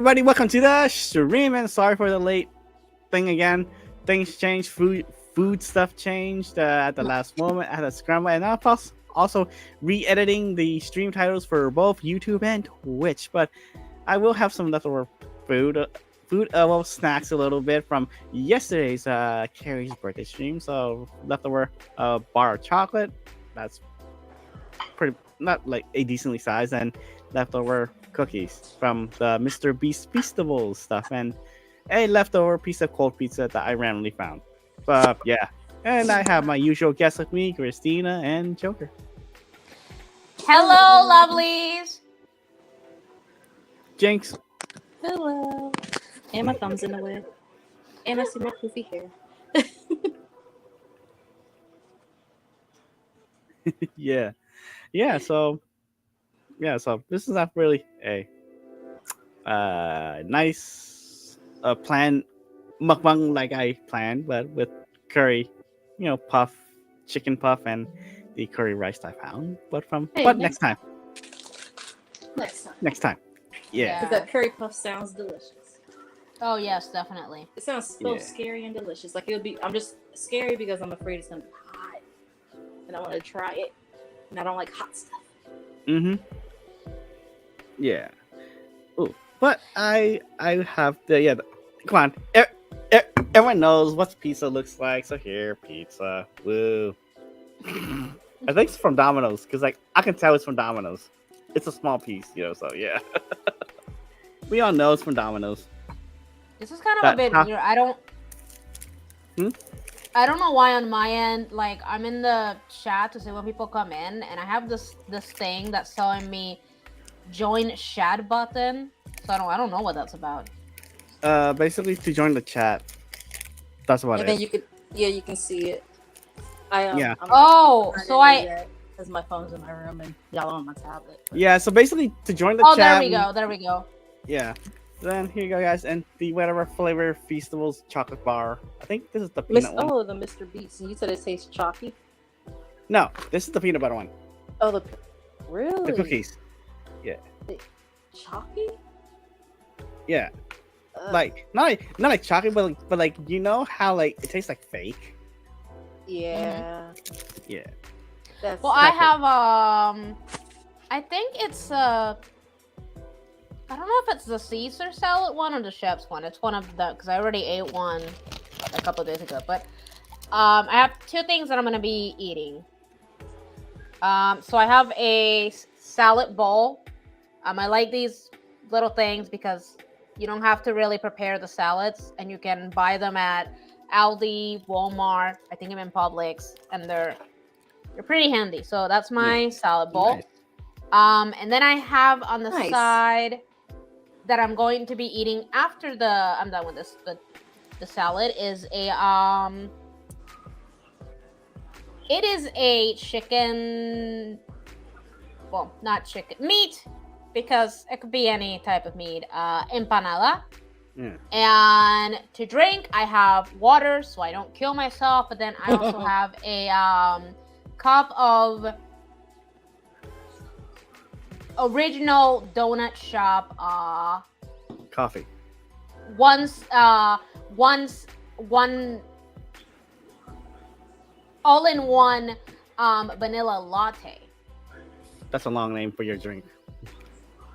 Everybody, welcome to the stream, and sorry for the late thing again. Things changed, food stuff changed at the last moment. I had a scramble, and I was also re-editing the stream titles for both YouTube and Twitch. But I will have some leftover snacks a little bit from yesterday's Carrie's birthday stream. So leftover bar of chocolate. That's pretty not like a decently sized, and leftover cookies from the Mr. Beast Feastables stuff, and a leftover piece of cold pizza that I randomly found. But yeah, and I have my usual guests with me, Christina and Joker. Hello, lovelies. Jinx. Hello. And my thumb's in the way. And I see my poofy hair. Yeah. So this is not really a nice plan mukbang like I planned, but with curry, puff, chicken puff, and the curry rice I found. But next time. Next time. Yeah. Because that curry puff sounds delicious. Oh yes, definitely. It sounds so scary and delicious. Like I'm just scary because I'm afraid it's gonna be hot, and I want to try it, and I don't like hot stuff. Yeah. Oh, but I have come on. Everyone knows what pizza looks like. So here, pizza. Woo. I think it's from Domino's because I can tell it's from Domino's. It's a small piece, so yeah. We all know it's from Domino's. This is kind of a bit weird. I don't know why on my end, like I'm in the chat to see when people come in, and I have this thing that's telling me join chat button. So I don't know what that's about. Basically to join the chat. That's what it is. And then you can see it. Because my phone's in my room and y'all on my tablet. Yeah, so basically to join the chat. There we go. Yeah. Then here you go, guys, and the whatever flavor Feastables chocolate bar. I think this is the peanut one. Oh, the Mr. Beats. And you said it tastes chalky? No, this is the peanut butter one. Oh, really? The cookies. Yeah. Chalky? Yeah. Like not like chocolate, but like how like it tastes like fake. Yeah. Yeah. I have I think it's I don't know if it's the Caesar salad one or the chef's one. It's one of the, because I already ate one a couple of days ago. But I have two things that I'm going to be eating. So I have a salad bowl. I like these little things because you don't have to really prepare the salads, and you can buy them at Aldi, Walmart, I think even Publix, and they're pretty handy. So that's my salad bowl. Nice. And then I have on the side that I'm going to be eating after I'm done with this the salad is it is a chicken, well, not chicken, meat, because it could be any type of meat, empanada. And to drink I have water so I don't kill myself, but then I also have a cup of original donut shop coffee. One all-in-one vanilla latte. That's a long name for your drink.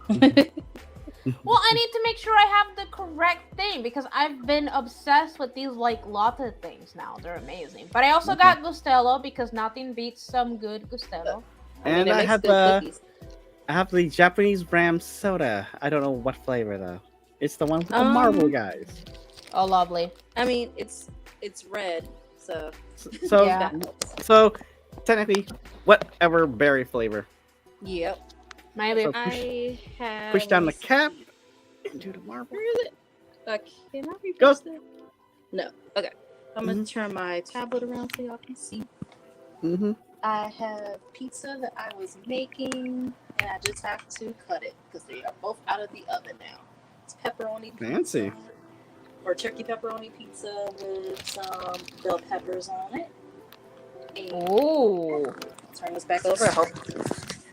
Well, I need to make sure I have the correct thing because I've been obsessed with these like latte things now. They're amazing. But I also got Gustello because nothing beats some good Gustello. And I have the Japanese brand soda. I don't know what flavor though. It's the one with the marble guys. Oh, lovely. I mean, it's red, so yeah. So technically, whatever berry flavor. Yep. Maybe So push down the cap into the marble. Where is it? Can I Go. reverse that? No. Okay. I'm gonna turn my tablet around so y'all can see. I have pizza that I was making, and I just have to cut it because they are both out of the oven now. It's pepperoni pizza. Fancy. Or turkey pepperoni pizza with some bell peppers on it. Oh. Turn this back over. I hope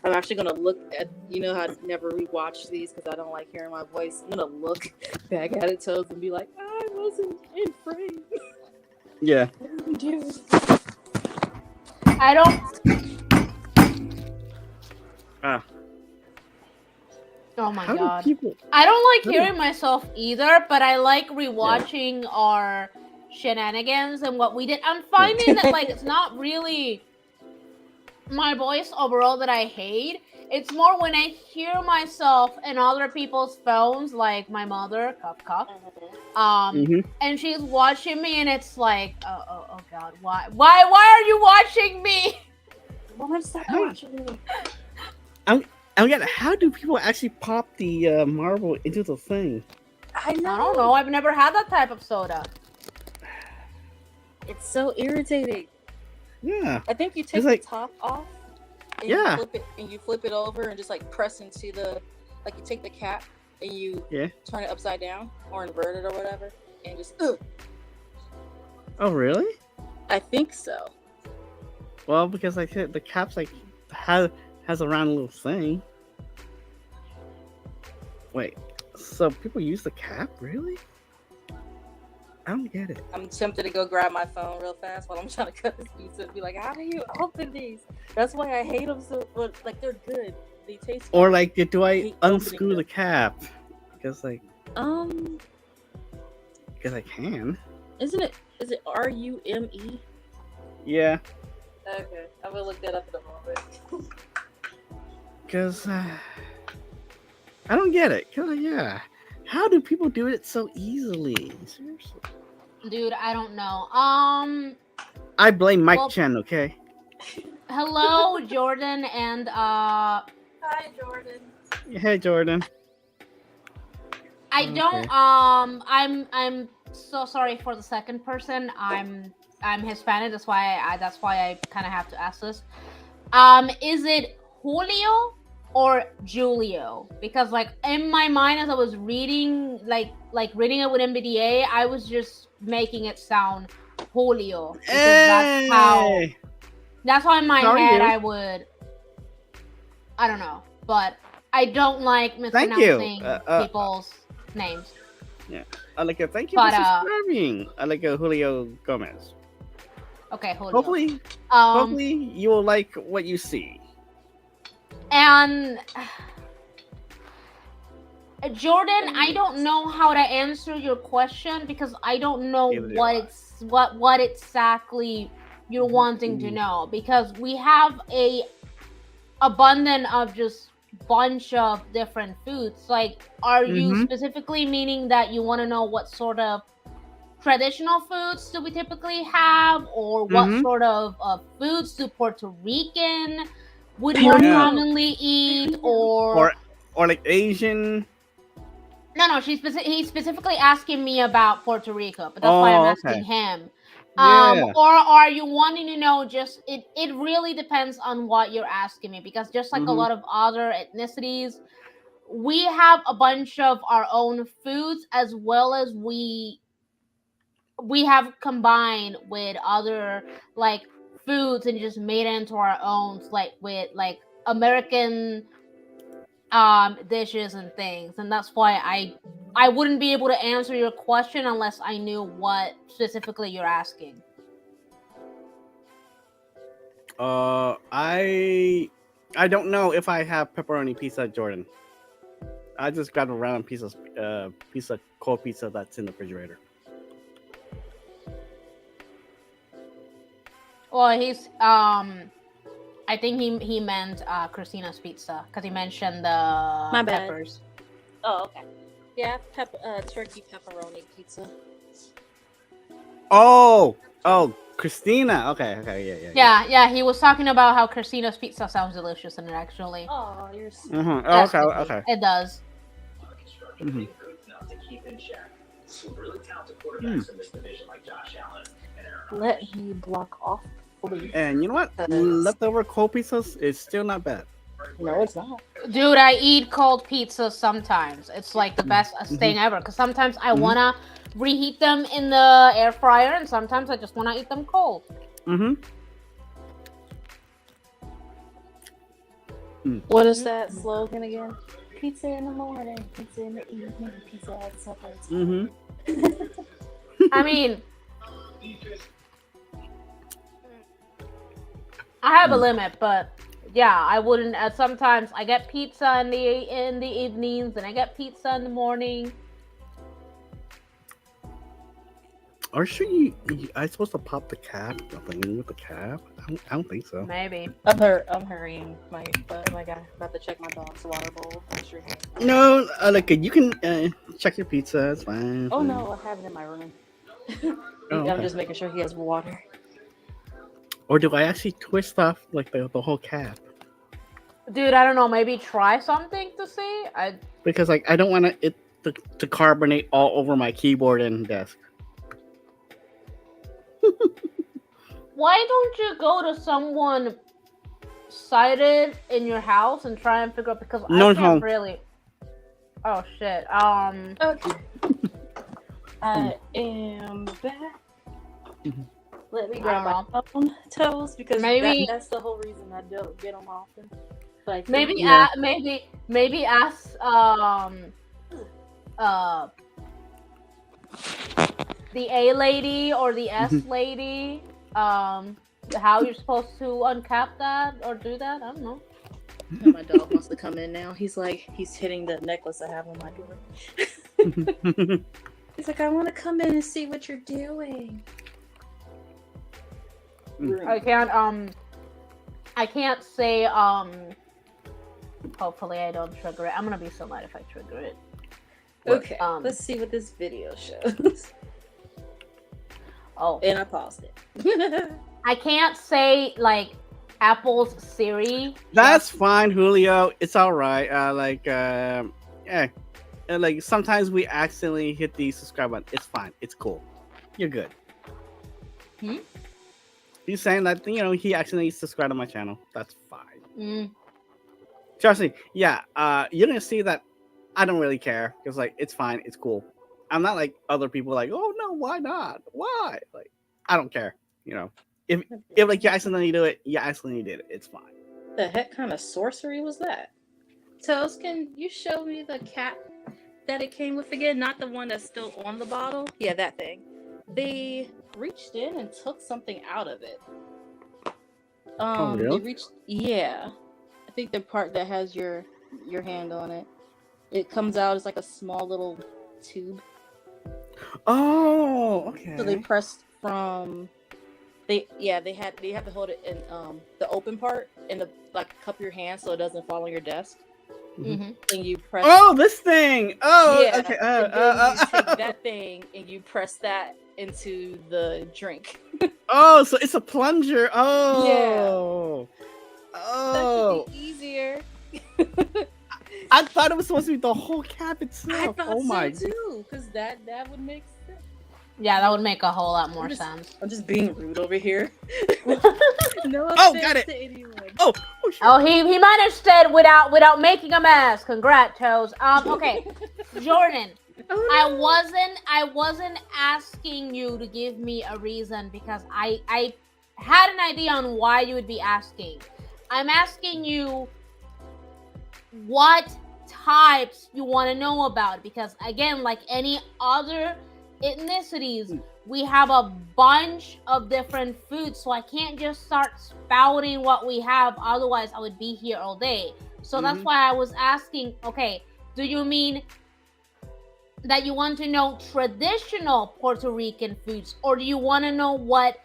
I'm actually gonna look at, you know how I never rewatch these because I don't like hearing my voice. I'm gonna look back at it, Toads, and be like, I wasn't in frame. Yeah. What did we do? I don't. Oh my How god. do people? I don't like hearing myself either, but I like rewatching our shenanigans and what we did. I'm finding that like it's not really my voice overall that I hate. It's more when I hear myself in other people's phones, like my mother, cough, and she's watching me, and it's like, oh god, why are you watching me? Why stop watching me? Again, how do people actually pop the marble into the thing? I don't know. I've never had that type of soda. It's so irritating. Yeah. I think you take the top off. And you flip it over and just like press into the, like you take the cap and you turn it upside down or invert it or whatever and just. Oh really? I think so. Well, because like the cap's like has a round little thing. Wait, so people use the cap really? I don't get it. I'm tempted to go grab my phone real fast while I'm trying to cut this pizza and be like, how do you open these? That's why I hate them so, but like they're good. They taste good. Or like, do I unscrew the cap? Because like, because I can. Is it RUME? Yeah. Okay, I'm gonna look that up in a moment. Because I don't get it. Cause how do people do it so easily? Seriously. Dude, I don't know. I blame Mike Chen, okay? Hello, Jordan, and Hi, Jordan. Hey, Jordan. I don't. I'm so sorry for the second person. I'm Hispanic. That's why I kind of have to ask this. Is it Julio or Julio? Because like in my mind, as I was reading, like reading it with MBDA, I was just making it sound Julio because that's how in my head I would. I don't know, but I don't like mispronouncing people's names. Yeah, thank you for subscribing. Julio Gomez. Okay, Julio. Hopefully you will like what you see. And Jordan, I don't know how to answer your question because I don't know what exactly you're wanting to know, because we have a abundance of just bunch of different foods. Like, are you specifically meaning that you want to know what sort of traditional foods do we typically have, or what sort of foods do Puerto Rican would more commonly eat, or like Asian? No, he's specifically asking me about Puerto Rico, but that's why I'm asking him. Or are you wanting to know just it really depends on what you're asking me, because just like a lot of other ethnicities, we have a bunch of our own foods, as well as we have combined with other like foods and just made it into our own, like with like American dishes and things. And that's why I wouldn't be able to answer your question unless I knew what specifically you're asking. I don't know if I have pepperoni pizza, Jordan. I just got a random piece of cold pizza that's in the refrigerator. Well, he's I think he meant Christina's pizza, because he mentioned the peppers. Oh, okay. Yeah, turkey pepperoni pizza. Oh, Christina. Okay, Yeah. He was talking about how Christina's pizza sounds delicious, and it actually. Oh, you're. Okay. It does. Let me block off. And you know what? Leftover cold pizzas is still not bad. No, it's not. Dude, I eat cold pizza sometimes. It's like the best thing ever. Because sometimes I want to reheat them in the air fryer, and sometimes I just want to eat them cold. What is that slogan again? Pizza in the morning, pizza in the evening, pizza at supper time. I mean, I have a limit, but yeah, I wouldn't. Sometimes I get pizza in the evenings, and I get pizza in the morning. Are I supposed to pop the cap? Nothing with the cap? I don't think so. Maybe. I'm hurrying my guy. About to check my dog's water bowl. Sure. No, like you can check your pizza. It's fine. Oh no, I have it in my room. I'm just making sure he has water. Or do I actually twist off like the whole cap? Dude, I don't know. Maybe try something to see. Because like I don't want it to carbonate all over my keyboard and desk. Why don't you go to someone sighted in your house and try and figure out, because I can't really. Oh shit. Okay. I am back. Let me grab my phone, Toes, because maybe that's the whole reason I don't get them often. Like maybe maybe ask the A lady or the S lady how you're supposed to uncap that or do that. I don't know. My dog wants to come in now. He's hitting the necklace I have on my door. He's like, I want to come in and see what you're doing. I can't say hopefully I don't trigger it. I'm gonna be so mad if I trigger it. Okay, let's see what this video shows. Oh, and I paused it. I can't say like Apple's Siri. That's fine, Julio. It's all right. Yeah. Like sometimes we accidentally hit the subscribe button. It's fine. It's cool. You're good. He's saying that he accidentally subscribed to my channel. That's fine. Trust me. Yeah. You're gonna see that I don't really care because like it's fine. It's cool. I'm not like other people like, oh no, why not? Why? Like I don't care. If like you accidentally do it, you accidentally did it. It's fine. The heck kind of sorcery was that? Toes, can you show me the cap that it came with again? Not the one that's still on the bottle. Yeah, that thing. They reached in and took something out of it. Oh, really? They reached. Yeah, I think the part that has your hand on it. It comes out as like a small little tube. Oh, okay. So they pressed from. They have to hold it in the open part in the cup your hand so it doesn't fall on your desk. And you press. Oh, this thing. Oh, yeah, okay. You take that thing and you press that into the drink. Oh, so it's a plunger. Oh, yeah. Oh, that should be easier. I thought it was supposed to be the whole cap itself. I thought oh my so too, because that would make sense. Yeah, that would make a whole lot more sense. I'm just being rude over here. No got it. To anyone. Oh, he managed it without making a mess. Congrats, Toes. Okay, Jordan. Oh, no. I wasn't asking you to give me a reason because I had an idea on why you would be asking. I'm asking you what types you want to know about because again, like any other ethnicities, we have a bunch of different foods, so I can't just start spouting what we have, otherwise I would be here all day. So that's why I was asking, okay, do you mean that you want to know traditional Puerto Rican foods, or do you want to know what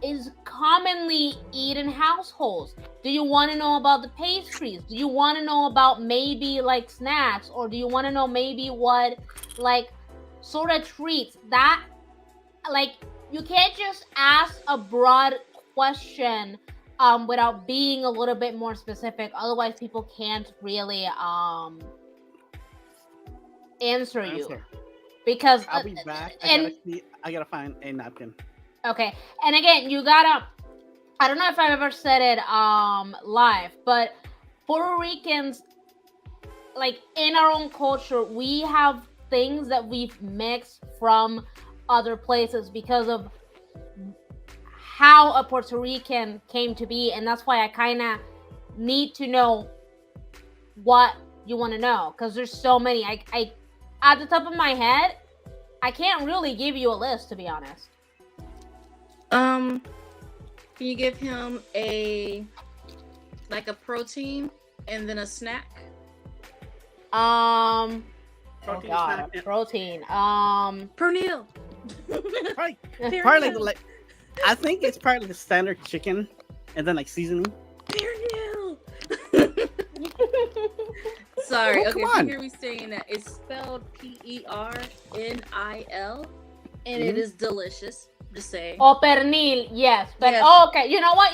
is commonly eaten in households? Do you want to know about the pastries? Do you want to know about maybe like snacks, or do you want to know maybe what like sort of treats that like you can't just ask a broad question without being a little bit more specific, otherwise people can't really answer you because I'll be back. I gotta find a napkin. Okay, and again, you gotta, I don't know if I've ever said it live, but Puerto Ricans, like in our own culture, we have things that we've mixed from other places because of how a Puerto Rican came to be, and that's why I kind of need to know what you want to know, because there's so many. I at the top of my head, I can't really give you a list, to be honest. Can you give him a protein and then a snack? Oh Protein god, snack. protein. Pernil. Probably like I think it's probably the standard chicken, and then like seasoning. Pernil. Sorry. Oh, Okay, come if you on. hear me saying that, it's spelled Pernil, and it is delicious. Just saying. Oh, pernil, yes. But Yes. oh, okay. You know what?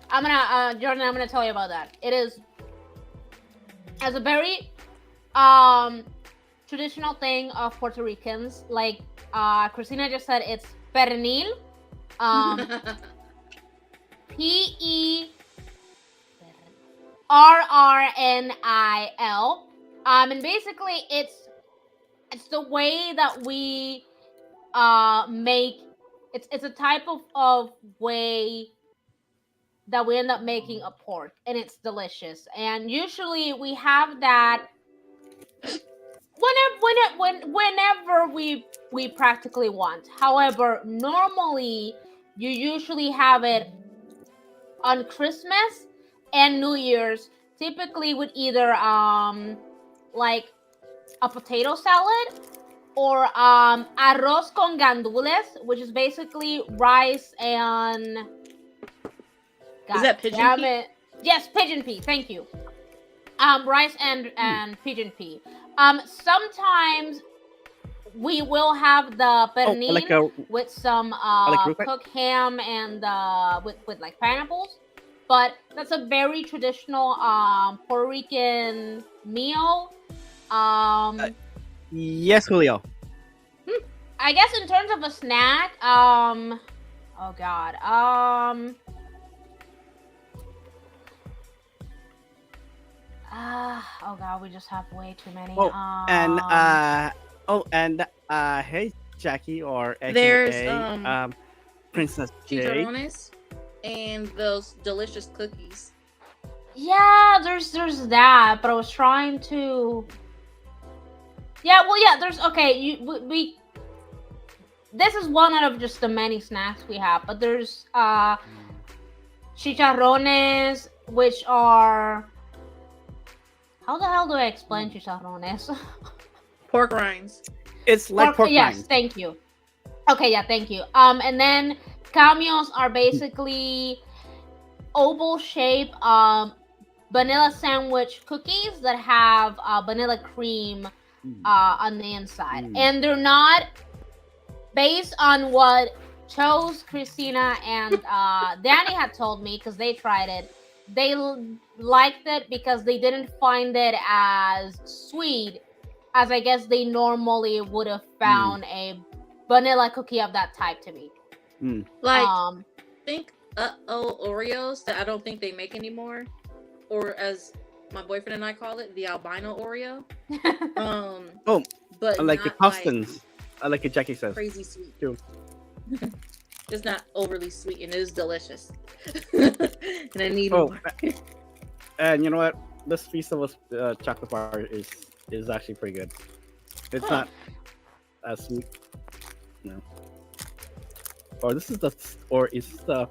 I'm gonna Jordan, I'm gonna tell you about that. It is as a very traditional thing of Puerto Ricans. Like Christina just said, it's pernil. PERRNIL. And basically it's the way that we make it's a type of way that we end up making a pork, and it's delicious. And usually we have that whenever we practically want. However, normally you usually have it on Christmas and New Year's, typically with either like a potato salad or arroz con gandules, which is basically rice and Is that pigeon pea? Yes, pigeon pea. Thank you. Rice and pigeon pea. Sometimes we will have the pernil with some cooked ham and with like pineapples, but that's a very traditional Puerto Rican meal. Yes, Julio. I guess in terms of a snack, oh god, oh god, we just have way too many. Hey Jackie, or AKA, there's Princess J. chicharrones and those delicious cookies. Yeah, there's that, but I was trying to. Yeah, well, yeah. There's okay. We this is one out of just the many snacks we have, but there's chicharrones, which are, how the hell do I explain chicharrones? Pork rinds. It's like pork yes, rinds. thank you. Okay, yeah, thank you. And then camios are basically oval shape vanilla sandwich cookies that have vanilla cream on the inside, and they're not based on what Chose, Christina, and Danny had told me, because they tried it. They liked it because they didn't find it as sweet as I guess they normally would have found a vanilla cookie of that type to be. Like, think Oreos that I don't think they make anymore, or as my boyfriend and I call it, the albino Oreo. But I like the Costins. I like it, Jackie says. Crazy sweet. Too. It's not overly sweet, and it is delicious. And I need more. And you know what? This piece of chocolate bar is actually pretty good. It's not as sweet. No. Or is this the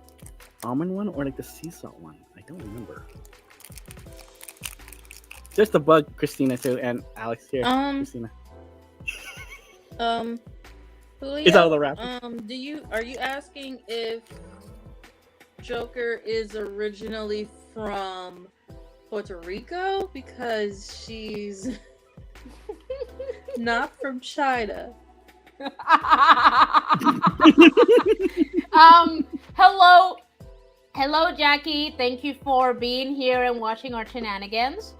almond one, or like the sea salt one? I don't remember. Just a bug, Christina too, and Alex here. Christina. Julio, is that the wrap? Are you asking if Joker is originally from Puerto Rico? Because she's not from China. Hello, Jackie. Thank you for being here and watching our shenanigans.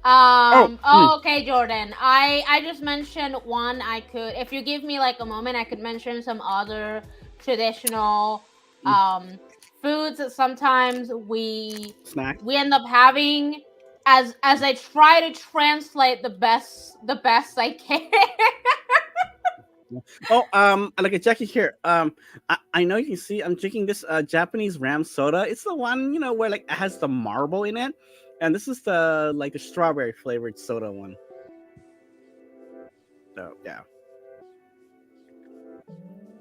Okay, Jordan. I just mentioned one. I could, if you give me like a moment, I could mention some other traditional foods that sometimes we end up having as I try to translate the best I can. Oh, like a Jackie here. I know you can see I'm drinking this Japanese ram soda. It's the one where like it has the marble in it, and this is the like the strawberry flavored soda one. So yeah.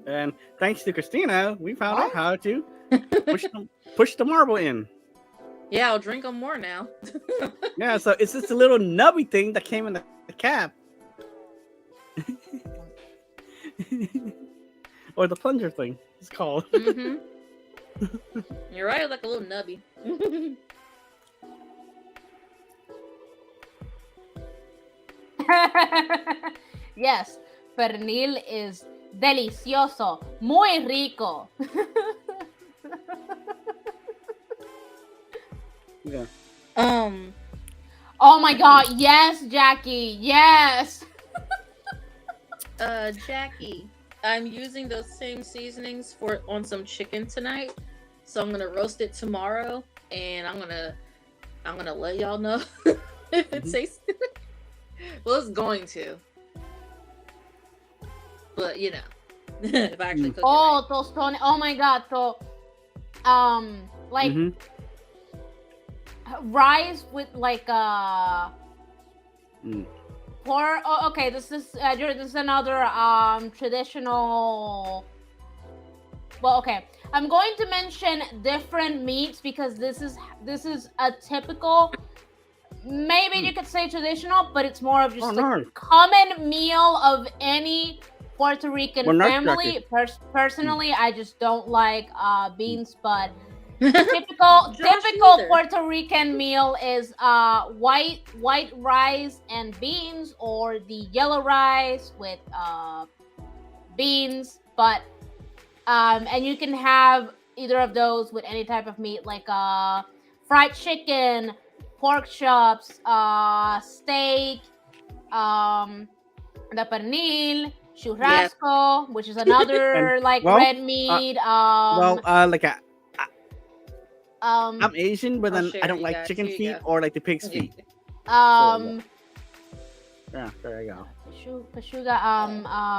And thanks to Christina, we found out What? how to push the marble in. Yeah, I'll drink them more now. Yeah, so it's just a little nubby thing that came in the cap. Or the plunger thing, it's called. Mm-hmm. You're right, like a little nubby. Yes, pernil is delicioso, muy rico. Yeah. Oh my god, yes, Jackie, yes. Jackie, I'm using those same seasonings on some chicken tonight, so I'm gonna roast it tomorrow, and I'm gonna let y'all know if it tastes. Well, it's going to, but if I actually cook it right. Tostone. Oh my god, so like rice with like pork. Oh, okay, this is another traditional. Well, okay, I'm going to mention different meats because this is a typical. Maybe you could say traditional, but it's more of just a common meal of any Puerto Rican family. Personally, I just don't like beans, but typical Puerto Rican meal is white rice and beans, or the yellow rice with beans. But and you can have either of those with any type of meat, like fried chicken, pork chops, steak, the pernil, churrasco, which is another red meat. Like I'm Asian, but then I don't like chicken feet or like the pig's feet. Yeah, there you go. Pashuga,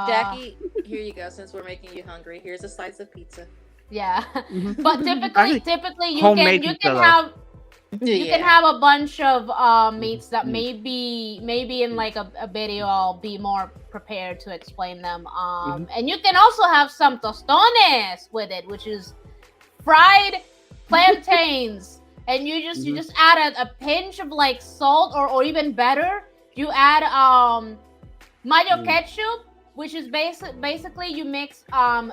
Jackie, here you go. Since we're making you hungry, here's a slice of pizza. Yeah, but typically you can have. You can have a bunch of meats that maybe in like a video I'll be more prepared to explain them. And you can also have some tostones with it, which is fried plantains, and you just add a pinch of like salt, or even better, you add mayo ketchup, which is basically you mix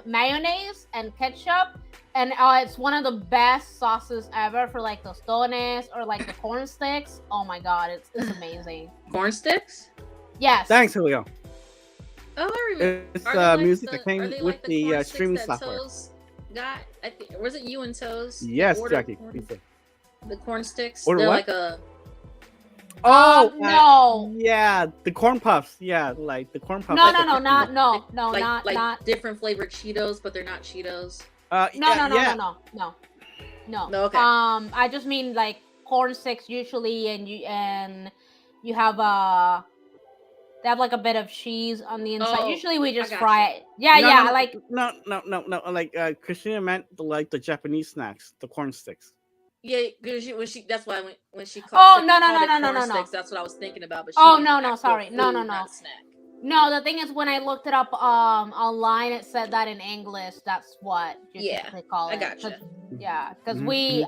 mayonnaise and ketchup. And it's one of the best sauces ever for like tostones or like the corn sticks. Oh my god, it's amazing. Corn sticks? Yes. Thanks, Julio. Oh, I remember. It's music that came with the streaming software. Got? Was it you and Toes? Yes, Jackie. The corn sticks. They're like a. Oh no! Yeah, the corn puffs. Yeah, like the corn puffs. Not different flavored Cheetos, but they're not Cheetos. No. Okay. I just mean like corn sticks usually, and you have they have like a bit of cheese on the inside. Usually we just fry it. Yeah, like no. Like Christina meant the Japanese snacks, the corn sticks. Yeah, because that's why when she called. No. Sticks, that's what I was thinking about. But sorry, no. Snack. No, the thing is, when I looked it up online, it said that in English, that's what you typically call it. I gotcha. Yeah, because we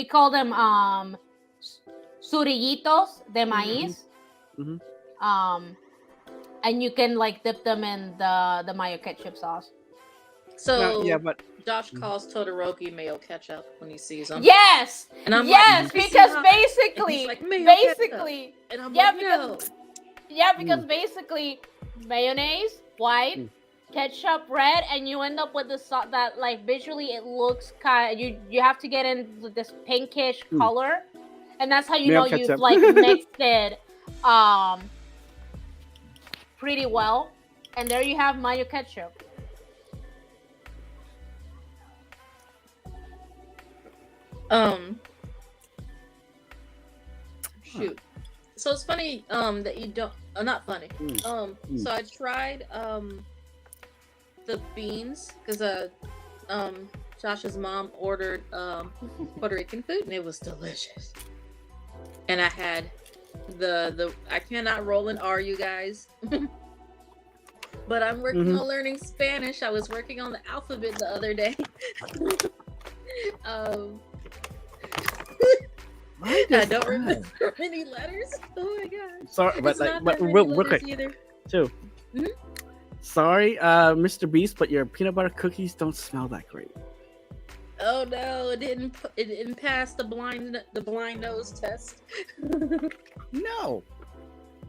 call them surillitos de maíz. And you can like dip them in the mayo ketchup sauce. So but Josh calls Todoroki mayo ketchup when he sees them. Yes, and I'm because basically, like, and I'm because basically mayonnaise white, ketchup red, and you end up with the sauce that like visually it looks kind of, you have to get in this pinkish color, and that's how you know you've like mixed it pretty well, and there you have mayo ketchup. So it's funny that you don't. Not funny. So I tried the beans because Josh's mom ordered Puerto Rican food and it was delicious. And I had the I cannot roll an R, you guys. But I'm working on learning Spanish. I was working on the alphabet the other day. I don't remember any letters. Oh my god! Sorry, but real quick too. Sorry, Mr. Beast, but your peanut butter cookies don't smell that great. Oh no! It didn't pass the blind nose test. No.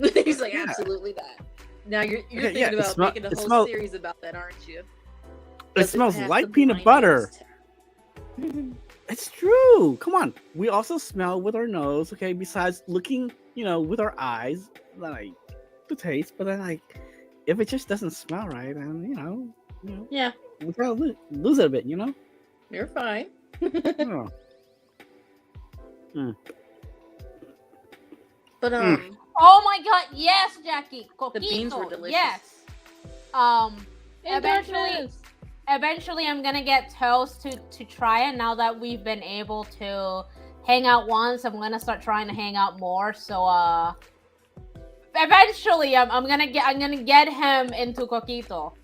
He's like, absolutely not. Now you're thinking about making a whole series about that, aren't you? It smells like peanut butter. It's true. Come on. We also smell with our nose, okay? Besides looking, with our eyes, like the taste. But then, like, if it just doesn't smell right, then yeah, we gotta lose it a bit, You're fine. Oh. But Oh my god, yes, Jackie. Coquito. The beans were delicious. Yes. Eventually I'm gonna get Toast to try it now that we've been able to hang out once. I'm gonna start trying to hang out more. So eventually I'm gonna get him into Coquito.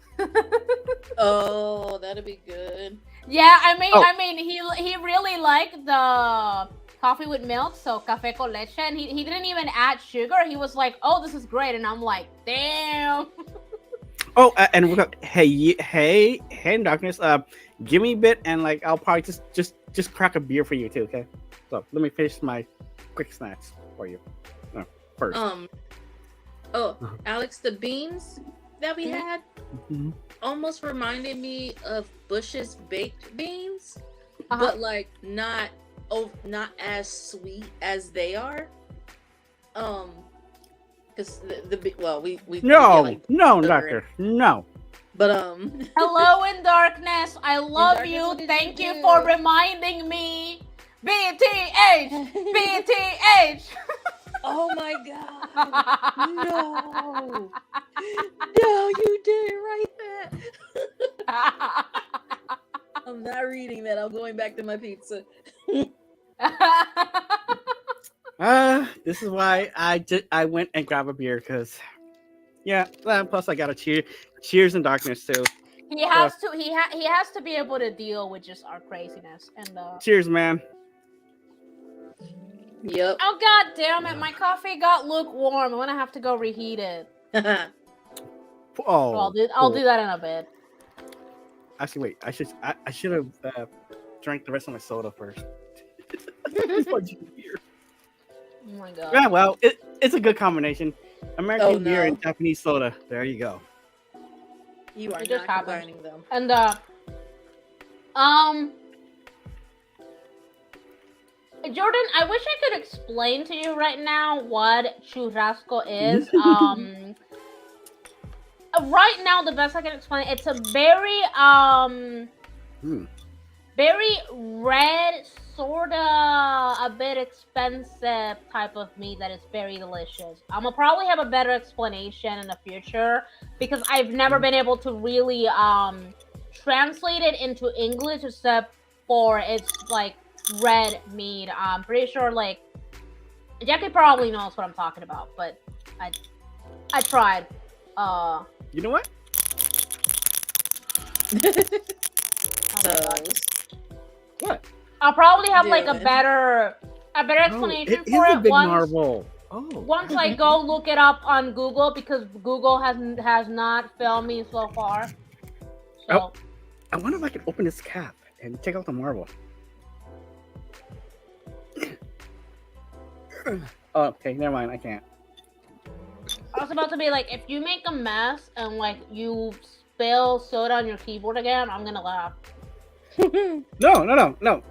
Oh, that'd be good. Yeah, I mean he really liked the coffee with milk, so café con leche, and he didn't even add sugar. He was like, "Oh, this is great," and I'm like, "Damn." Oh, and hey, in darkness, give me a bit, and like I'll probably just crack a beer for you too, okay? So let me finish my quick snacks for you first. Alex, the beans that we had almost reminded me of Bush's baked beans, but like not as sweet as they are. Because we no, doctor, no. But hello in darkness. I love you. Thank you for reminding me. BTH, BTH. Oh my god! No, no, you didn't write that. I'm not reading that. I'm going back to my pizza. This is why I went and grabbed a beer because, plus I got a cheers in darkness too. He has to be able to deal with just our craziness and cheers, man. Yep. Oh god damn it! My coffee got lukewarm. I'm gonna have to go reheat it. I'll do that in a bit. Actually, wait. I should have drank the rest of my soda first. Oh my god. Yeah, well, it's a good combination. American beer and Japanese soda. There you go. You are not combining them. And Jordan, I wish I could explain to you right now what churrasco is. Right now, the best I can explain, it's a very very red, sorta a bit expensive type of meat that is very delicious. I'm gonna probably have a better explanation in the future because I've never been able to really translate it into English except for its like red meat. I'm pretty sure like Jackie probably knows what I'm talking about, but I tried. You know what? What? I'll probably have like a better explanation for it big once. marble. Once I go look it up on Google because Google has not failed me so far. So I wonder if I can open this cap and take out the marble. Oh, okay, never mind. I can't. I was about to be like, if you make a mess and like you spill soda on your keyboard again, I'm gonna laugh. No.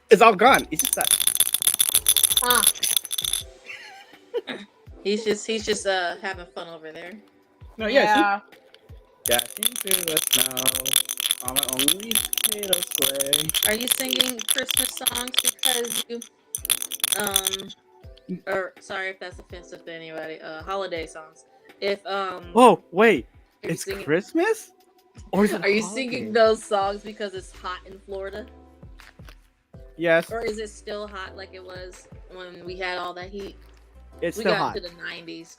It's all gone. It's just that. He's just having fun over there. No, yeah. Dashing through the snow on my only little sleigh. Are you singing Christmas songs because you or sorry if that's offensive to anybody. Holiday songs. If Oh wait, are you it's singing, Christmas, or is it? are you holiday? singing those songs because it's hot in Florida, Yes, or is it still hot like it was when we had all that heat? it's We still got hot. into the 90s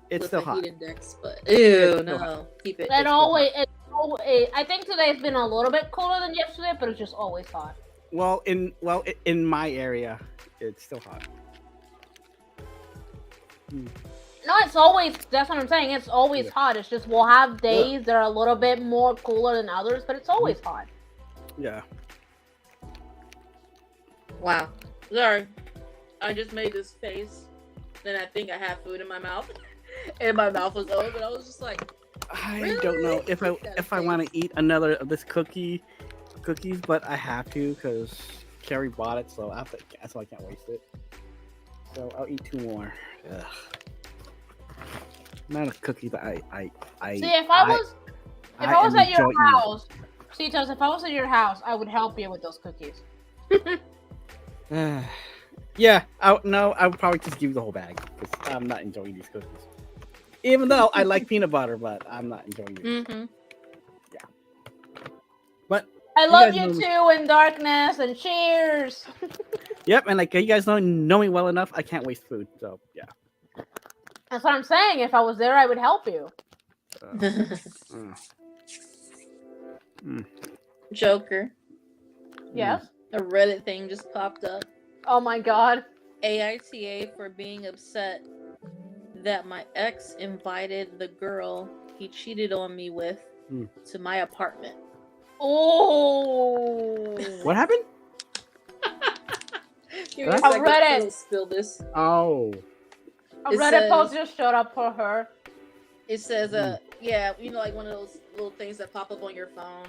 It's with still the hot. heat index, but It's ew, still no, hot. keep it. It still always, it always. I think today's been a little bit cooler than yesterday, but it's just always hot. Well, in my area, it's still hot. No, it's always. That's what I'm saying. It's always Yeah. hot. It's just we'll have days that are a little bit more cooler than others, but it's always hot. Yeah. Wow. Sorry. I just made this face. Then I think I had food in my mouth. And my mouth was open. I was just like, I Really? don't know if I That if I want face. to eat another of this cookies, but I have to because Carrie bought it, so so I can't waste it. So I'll eat 2 more. Ugh. Not a cookie that I See, if I was am at your enjoying it. house, Cetos, if I was at your house, I would help you with those cookies. Yeah, I would probably just give you the whole bag because I'm not enjoying these cookies. Even though I like peanut butter, but I'm not enjoying it. mm-hmm. But I love guys you know- too in darkness and cheers. Yep, and like you guys know me well enough, I can't waste food. So yeah. That's what I'm saying. If I was there, I would help you. Joker. Yes. A Reddit thing just popped up. Oh my god. AITA for being upset that my ex invited the girl he cheated on me with to my apartment. Oh. What happened? Give me a Huh? second Reddit. to spill this. Oh. A It Reddit says- post just showed up for her. It says, yeah, you know, like one of those little things that pop up on your phone,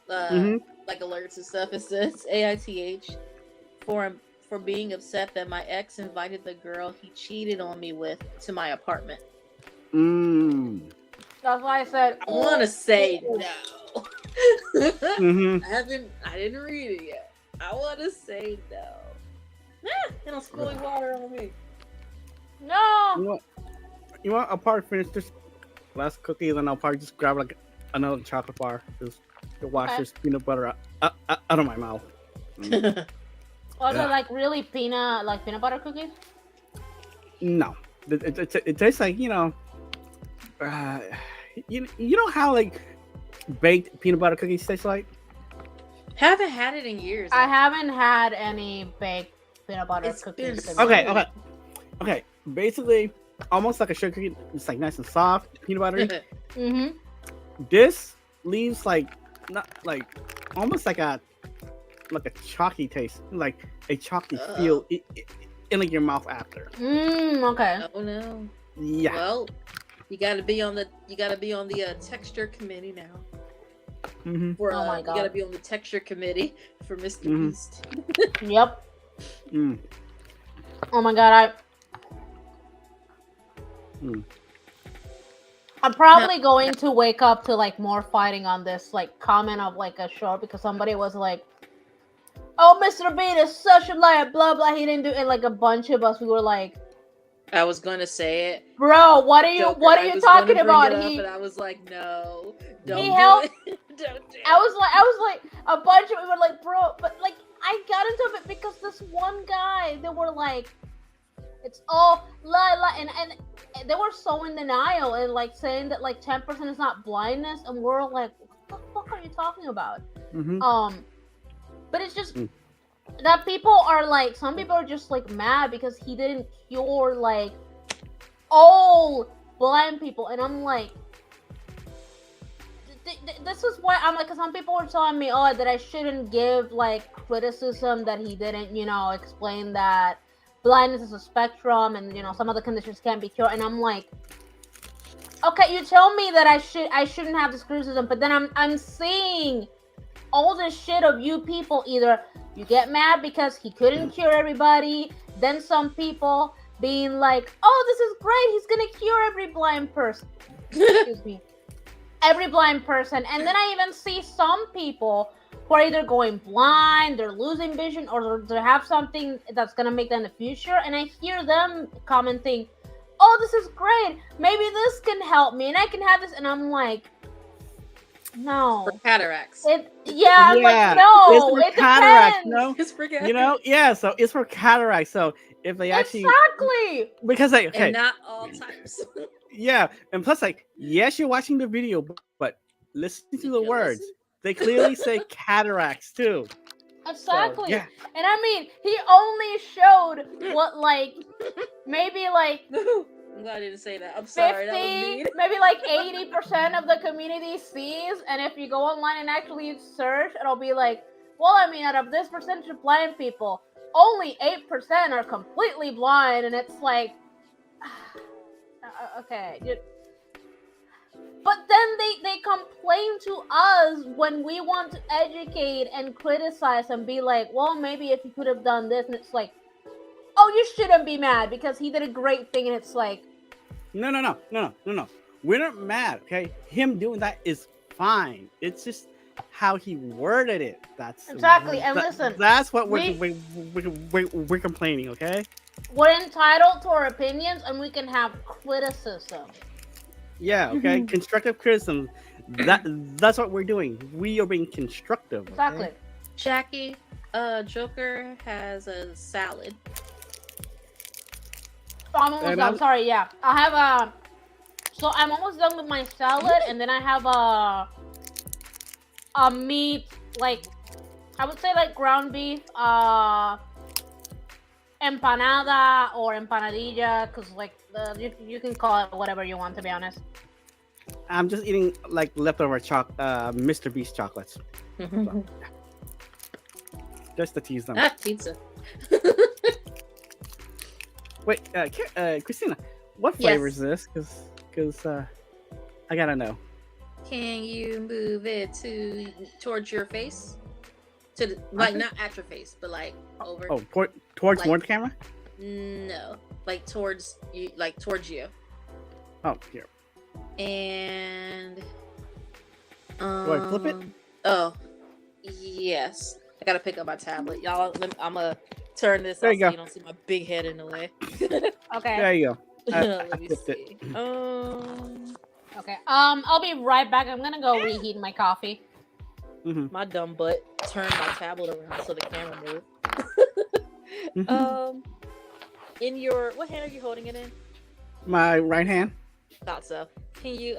like alerts and stuff. It says AITH for being upset that my ex invited the girl he cheated on me with to my apartment. That's why I said. I want to say no. Mm-hmm. I didn't read it yet. I want to say no. And I'm spilling water on me. No. You want? I'll probably finish this last cookie, then I'll probably just grab like another chocolate bar. Just to wash Okay. this peanut butter out of my mouth. Are they Yeah. like really peanut butter cookies? No, it tastes like you know how like baked peanut butter cookies taste like. Haven't had it in years. I haven't had any baked peanut butter It's cookies. been in so- years. Okay. Basically, almost like a sugar cookie. It's like nice and soft, peanut buttery. Mhm. This leaves like not like almost like a chalky taste, like a chalky feel in like your mouth after. Okay. Oh no. Yeah. Well, you gotta be on the texture committee now. Mm-hmm. For, Oh my You God. gotta be on the texture committee for Mr. Mhm. Beast. Yep. Mm. Oh my god, Mm. I'm probably going to wake up to like more fighting on this like comment of like a show because somebody was like, "Oh, Mr. Bean is such a liar, blah blah." He didn't do it. Like a bunch of us, we were like, I was gonna say it. "Bro, what are you Joker, what are I you was gonna talking bring about?" it up, He, and I was like, no, don't He do helped- it. Don't do it. I was like a bunch of we were like, "Bro," but like I got into it because this one guy, they were like, "It's all la," and they were so in denial and like saying that like 10% is not blindness, and we're like, "What the fuck are you talking about?" Mm-hmm. But it's just Mm. that people are like, some people are just like mad because he didn't cure like all blind people, and I'm like, this is why I'm like, because some people were telling me, oh, that I shouldn't give like criticism that he didn't, explain that blindness is a spectrum and some of the conditions can't be cured, and I'm like, okay, you tell me that I shouldn't have this criticism, but then I'm seeing all this shit of you people. Either you get mad because he couldn't cure everybody, then some people being like, oh, this is great, he's gonna cure every blind person. Excuse me. Every blind person. And then I even see some people who are either going blind, they're losing vision, or they have something that's gonna make them in the future. And I hear them commenting, "Oh, this is great. Maybe this can help me, and I can have this." And I'm like, no. For cataracts. I'm like, no, it's for it cataracts, depends. no? It's for cataracts. You know, yeah. So it's for cataracts. So if they actually Exactly. because like okay, And not all types. yeah, and plus like yes, you're watching the video, but listen to Did the you words. listen? They clearly say cataracts too. Exactly. So, yeah. And I mean, he only showed what like maybe like I'm glad I didn't say that. I'm sorry. 50, That was mean. maybe like 80% of the community sees, and if you go online and actually search, it'll be like, well, I mean, out of this percentage of blind people, only 8% are completely blind, and it's like, okay. But then they complain to us when we want to educate and criticize and be like, well, maybe if you could have done this, and it's like, oh, you shouldn't be mad because he did a great thing, and it's like, No. We're not mad, okay? Him doing that is fine. It's just how he worded it. That's exactly. And listen, that's what we're complaining, okay? we're entitled to our opinions, and we can have criticism. Yeah, okay. Constructive criticism. That's what we're doing. We are being constructive. Okay? Exactly. Jackie, Joker has a salad. Oh, I'm almost done. Sorry, yeah. I have so I'm almost done with my salad, and then I have a meat, like, I would say like ground beef, empanada or empanadilla, because like you can call it whatever you want, to be honest. I'm just eating like leftover Mr. Beast chocolates. So, just to tease them. Pizza. Wait, Christina, what flavor is this? Because I gotta know. Can you move it towards your face? To the, like not at your face, but like over. Oh, towards like, more the camera? No, like towards you, like towards you. Oh, here. And Do I flip it? Oh, yes. I gotta pick up my tablet, y'all. I'm gonna turn this There off you so go. you don't see my big head in the way. Okay. There you go. Let me flipped see. Okay. I'll be right back. I'm gonna go reheat my coffee. My dumb butt turned my tablet around so the camera moved. In your what hand are you holding it in? My right hand. Thought so. Can you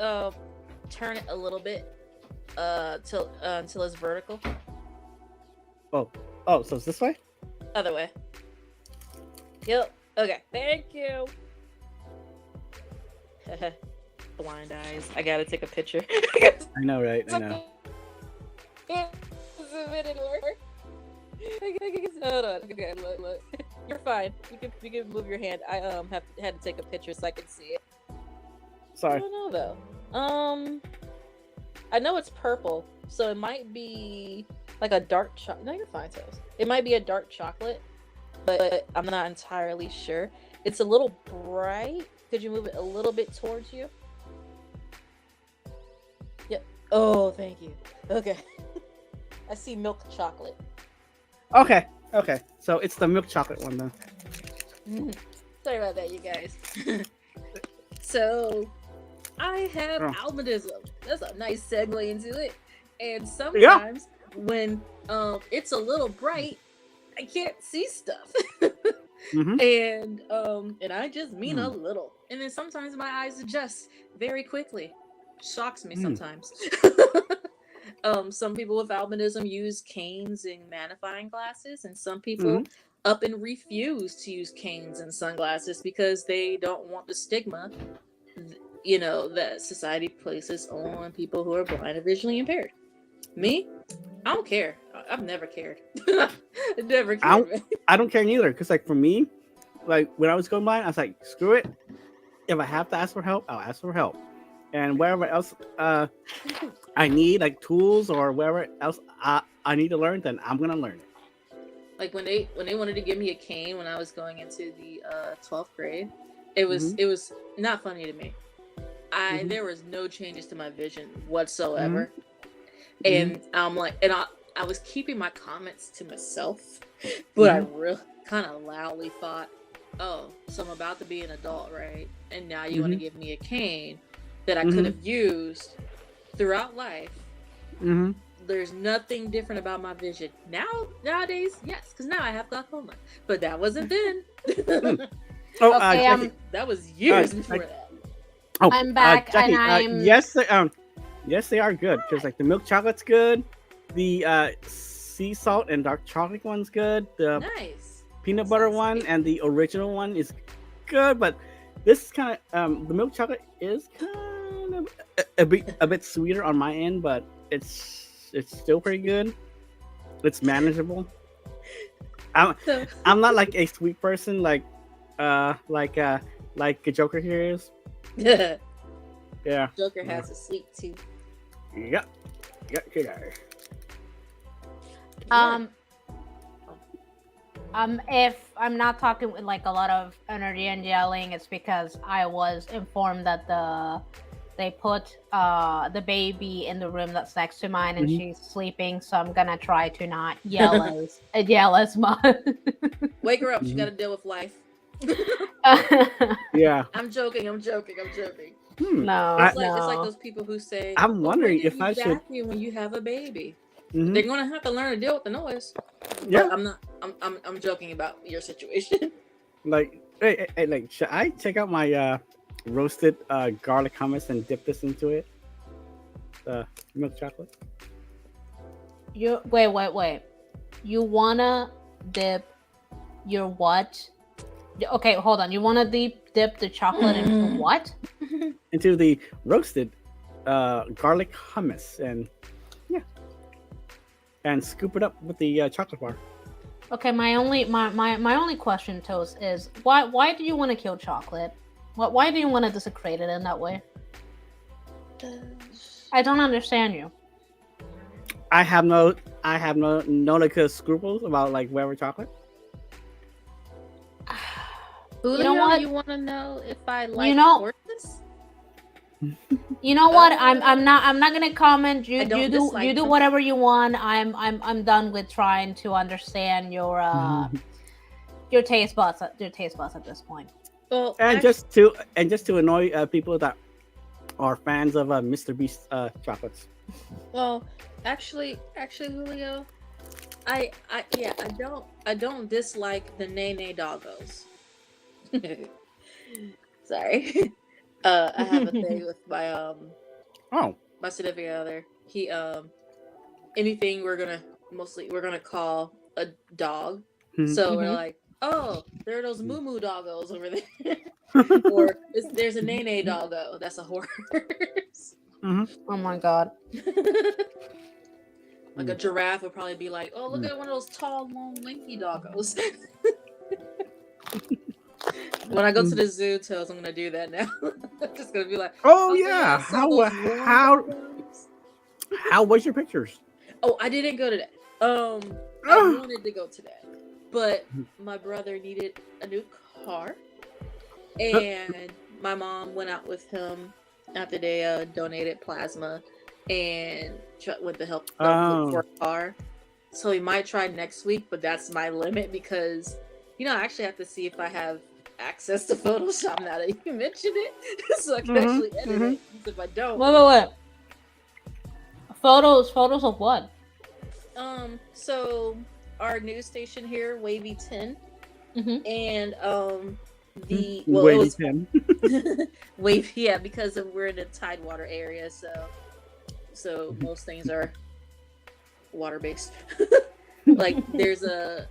turn it a little bit till until it's vertical? Oh, so it's this way? Other way. Yep. Okay. Thank you. Blind eyes. I gotta take a picture. I know, right? I know. Zoom in and work. Hold on. Okay, look. You're fine. You can move your hand. I had to take a picture so I can see it. I Sorry. don't know though. I know it's purple, so it might be like a dark chocolate. No, you're fine, Toast. It might be a dark chocolate, but I'm not entirely sure. It's a little bright. Could you move it a little bit towards you? Yep. Oh, thank you. Okay. I see milk chocolate. Okay. So it's the milk chocolate one then. Sorry about that, you guys. So, I have albinism. That's a nice segue into it. And sometimes when it's a little bright, I can't see stuff. And I just mean a little. And then sometimes my eyes adjust very quickly. Shocks me sometimes. Some people with albinism use canes and magnifying glasses, and some people up and refuse to use canes and sunglasses because they don't want the stigma, that society places on people who are blind or visually impaired. Me, I don't care. I've never cared. Never cared. I don't care neither, because like for me, like when I was going blind, I was like, screw it. If I have to ask for help, I'll ask for help. And wherever else I need like tools or wherever else I need to learn, then I'm gonna learn it. Like when they wanted to give me a cane when I was going into the 12th grade, it was not funny to me. There was no changes to my vision whatsoever. And I'm like, and I was keeping my comments to myself, but I really kind of loudly thought, oh, so I'm about to be an adult, right? And now you want to give me a cane that I could have used throughout life. There's nothing different about my vision nowadays. Yes, because now I have glaucoma, but that wasn't then. Okay, that was years before that. Oh, I'm back, Jackie, and I'm yes, they are good because like the milk chocolate's good, the sea salt and dark chocolate one's good, the Nice. peanut butter one and the original one is good, but this is kind of the milk chocolate is kind of a bit sweeter on my end, but it's still pretty good. It's manageable. I'm not like a sweet person like a Joker here is. Yeah. Joker has a sweet tooth. Yeah. If I'm not talking with like a lot of energy and yelling, it's because I was informed that they put the baby in the room that's next to mine and she's sleeping, so I'm gonna try to not yell as much. Wake her up, she gotta deal with life. Yeah. I'm joking. No, it's like those people who say, I'm wondering if I should vacuum when you have a baby. They're gonna have to learn to deal with the noise. Yeah. But I'm joking about your situation. Like, hey, like, should I check out my roasted garlic hummus and dip this into it? Milk chocolate. Wait. You wanna dip your what? Okay, hold on. You wanna dip the chocolate into what? Into the roasted garlic hummus and scoop it up with the chocolate bar. Okay, my only question, Toast, is why do you want to kill chocolate? Why do you want to desecrate it in that way? I don't understand you. I have no like scruples about like whatever chocolate. You know what? You want to know if I like horses? You know what? I'm not gonna comment. You do whatever you want. I'm done with trying to understand your taste buds at this point. Well, just to annoy people that are fans of Mr. Beast chocolates. Well, actually, Julio, I don't dislike the Nene doggos. Sorry. I have a thing with my my significant other. He anything we're gonna call a dog. So we're like, oh, there are those moo doggos over there. Or there's a Nene doggo. That's a horse. Oh my god. Like a giraffe would probably be like, oh, look at one of those tall, long, lanky doggos. When I go to the zoo, Toes, I'm gonna do that now. I'm just gonna be like, oh yeah, how was your pictures? Oh, I didn't go to that. I wanted to go to that, but my brother needed a new car, and my mom went out with him after they donated plasma and with the help for a car. So we might try next week, but that's my limit because I actually have to see if I have access to Photoshop now that you mentioned it, so I can actually edit it. If I don't, wait. Photos of what? So our news station here, Wavy 10, and the Wavy 10, Wave, yeah, because we're in the Tidewater area, so most things are water based. Like there's a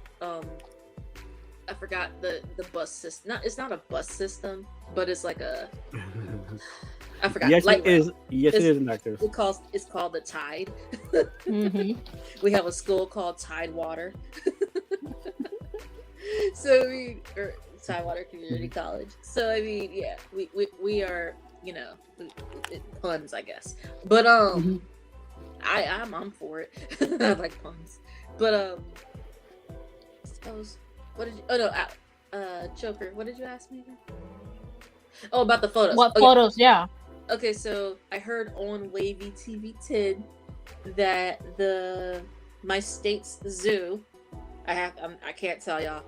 I forgot the bus system. It's not a bus system, but it's like a. I forgot. Yes, Light it is. rail. Yes, it is an actor. It's called the Tide. We have a school called Tidewater. So Tidewater Community College. So I mean, yeah, we are puns, I guess. But I'm for it. I like puns. But suppose. What did you? Oh no, Joker. What did you ask me again? Oh, about the photos. What photos? Yeah. Okay, so I heard on Wavy TV 10 that the my state's zoo. I can't tell y'all.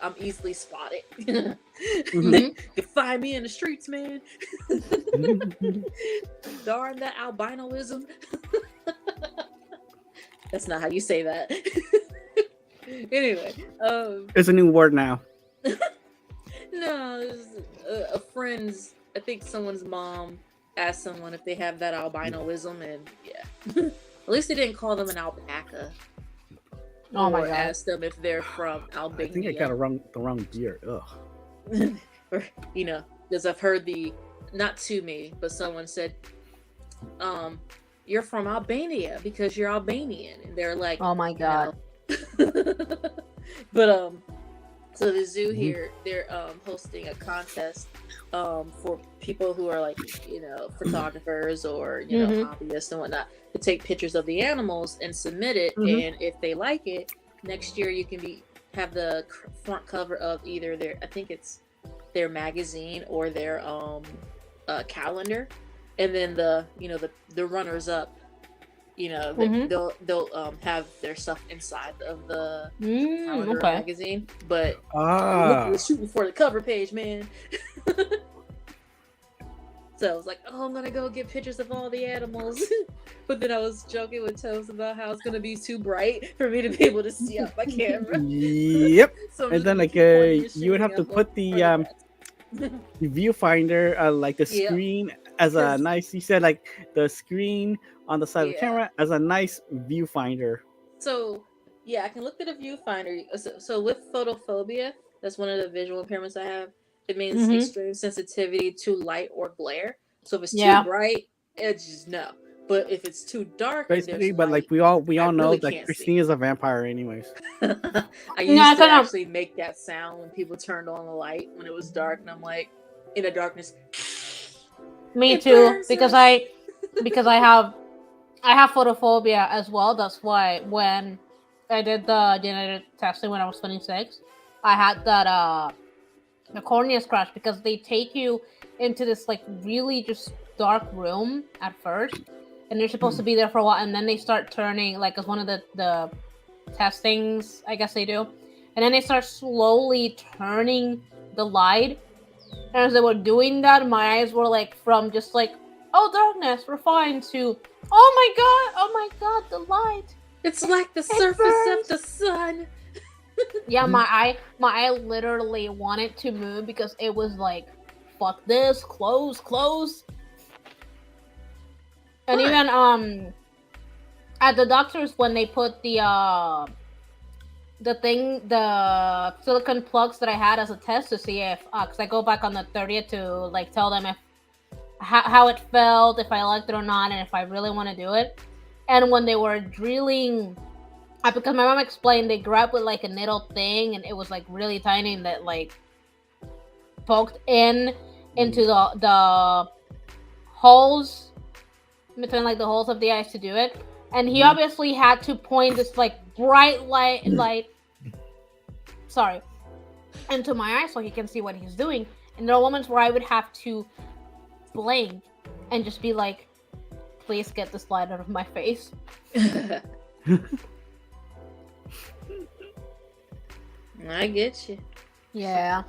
I'm easily spotted. Mhm. You can find me in the streets, man. Darn that albinoism. That's not how you say that. Anyway, It's a new word now. no, it was a friend's. I think someone's mom asked someone if they have that albinoism, and yeah. At least they didn't call them an alpaca. Oh my Or god. ask them if they're from I Albania. think I got the wrong beer. Ugh. Or, because I've heard not to me, but someone said, you're from Albania because you're Albanian. And they're like, Oh my god. no. But, so the zoo here, they're hosting a contest for people who are like, photographers or, hobbyists and whatnot to take pictures of the animals and submit it. And if they like it, next year you can have the front cover of either their magazine or their calendar. And then the runners up, they'll have their stuff inside of the calendar or magazine. But we're shooting for the cover page, man. So I was like, I'm gonna go get pictures of all the animals. But then I was joking with Toes about how it's gonna be too bright for me to be able to see out my camera. Yep. So And then you would have to put the viewfinder, like the screen as a nice. You said like the screen on the side of the camera as a nice viewfinder. So yeah, I can look at a viewfinder. So with photophobia, that's one of the visual impairments I have. It means extreme sensitivity to light or glare. So if it's too bright, it's just no. But if it's too dark, basically, but like we all know that Christine is a vampire, anyways. I used to actually make that sound when people turned on the light when it was dark, and I'm like, in the darkness. Me too, because I have photophobia as well. That's why when I did the genetic testing when I was 26, I had that the corneas crash because they take you into this like really just dark room at first, and you're supposed to be there for a while, and then they start turning like as one of the testings I guess they do, and then they start slowly turning the light. And as they were doing that, my eyes were like from just like, oh, darkness, we're fine, to oh my god, the light. It's like the surface of the sun. Yeah, my eye literally wanted to move because it was like, fuck this, close. And even at the doctors when they put the silicone plugs that I had as a test to see if because I go back on the 30th to like tell them if how it felt, if I liked it or not, and if I really want to do it. And when they were drilling, because my mom explained, they grabbed with like a needle thing, and it was like really tiny, and that like poked into the holes between like the holes of the eyes to do it. And he obviously had to point this like bright light into my eyes so he can see what he's doing. And there are moments where I would have to blink and just be like, please get this light out of my face. I get you. Yeah.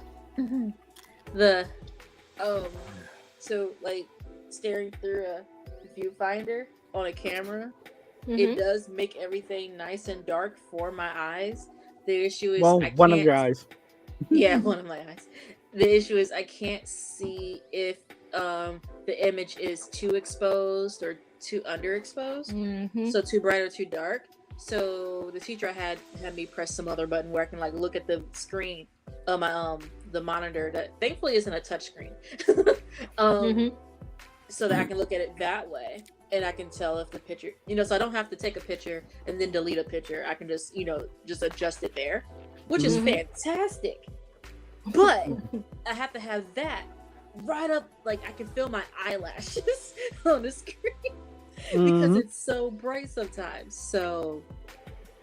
So like staring through a viewfinder on a camera, it does make everything nice and dark for my eyes. The issue is one of your eyes. Yeah, one of my eyes. The issue is I can't see if the image is too exposed or too underexposed. So too bright or too dark. So the teacher I had me press some other button where I can like look at the screen of my the monitor that thankfully isn't a touch screen. So that I can look at it that way, and I can tell if the picture, so I don't have to take a picture and then delete a picture. I can just just adjust it there, which is fantastic. But I have to have that right up, like I can feel my eyelashes on the screen because it's so bright sometimes. So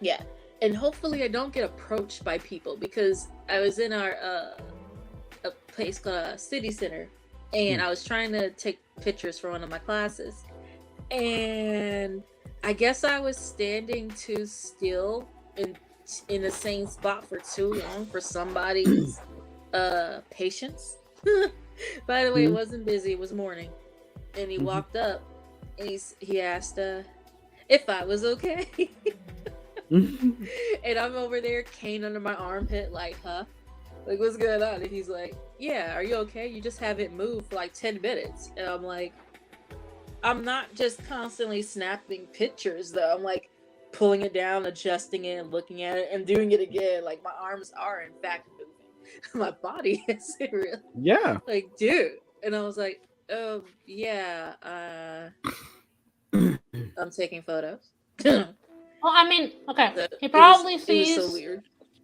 yeah, and hopefully I don't get approached by people, because I was in our a place called City Center, and I was trying to take pictures for one of my classes, and I guess I was standing too still in the same spot for too long for somebody's patience. By the way, it wasn't busy, it was morning. And he walked up and he asked if I was okay. And I'm over there cane under my armpit like, huh? Like, what's going on? And he's like, yeah, are you okay? You just haven't moved for like 10 minutes. And I'm like, I'm not just constantly snapping pictures though. I'm like pulling it down, adjusting it, and looking at it, and doing it again. Like, my arms are in fact moving. My body isn't really. Yeah. Like, dude. And I was like, oh yeah, I'm taking photos. Well, I mean, okay. He It probably was sees. so weird.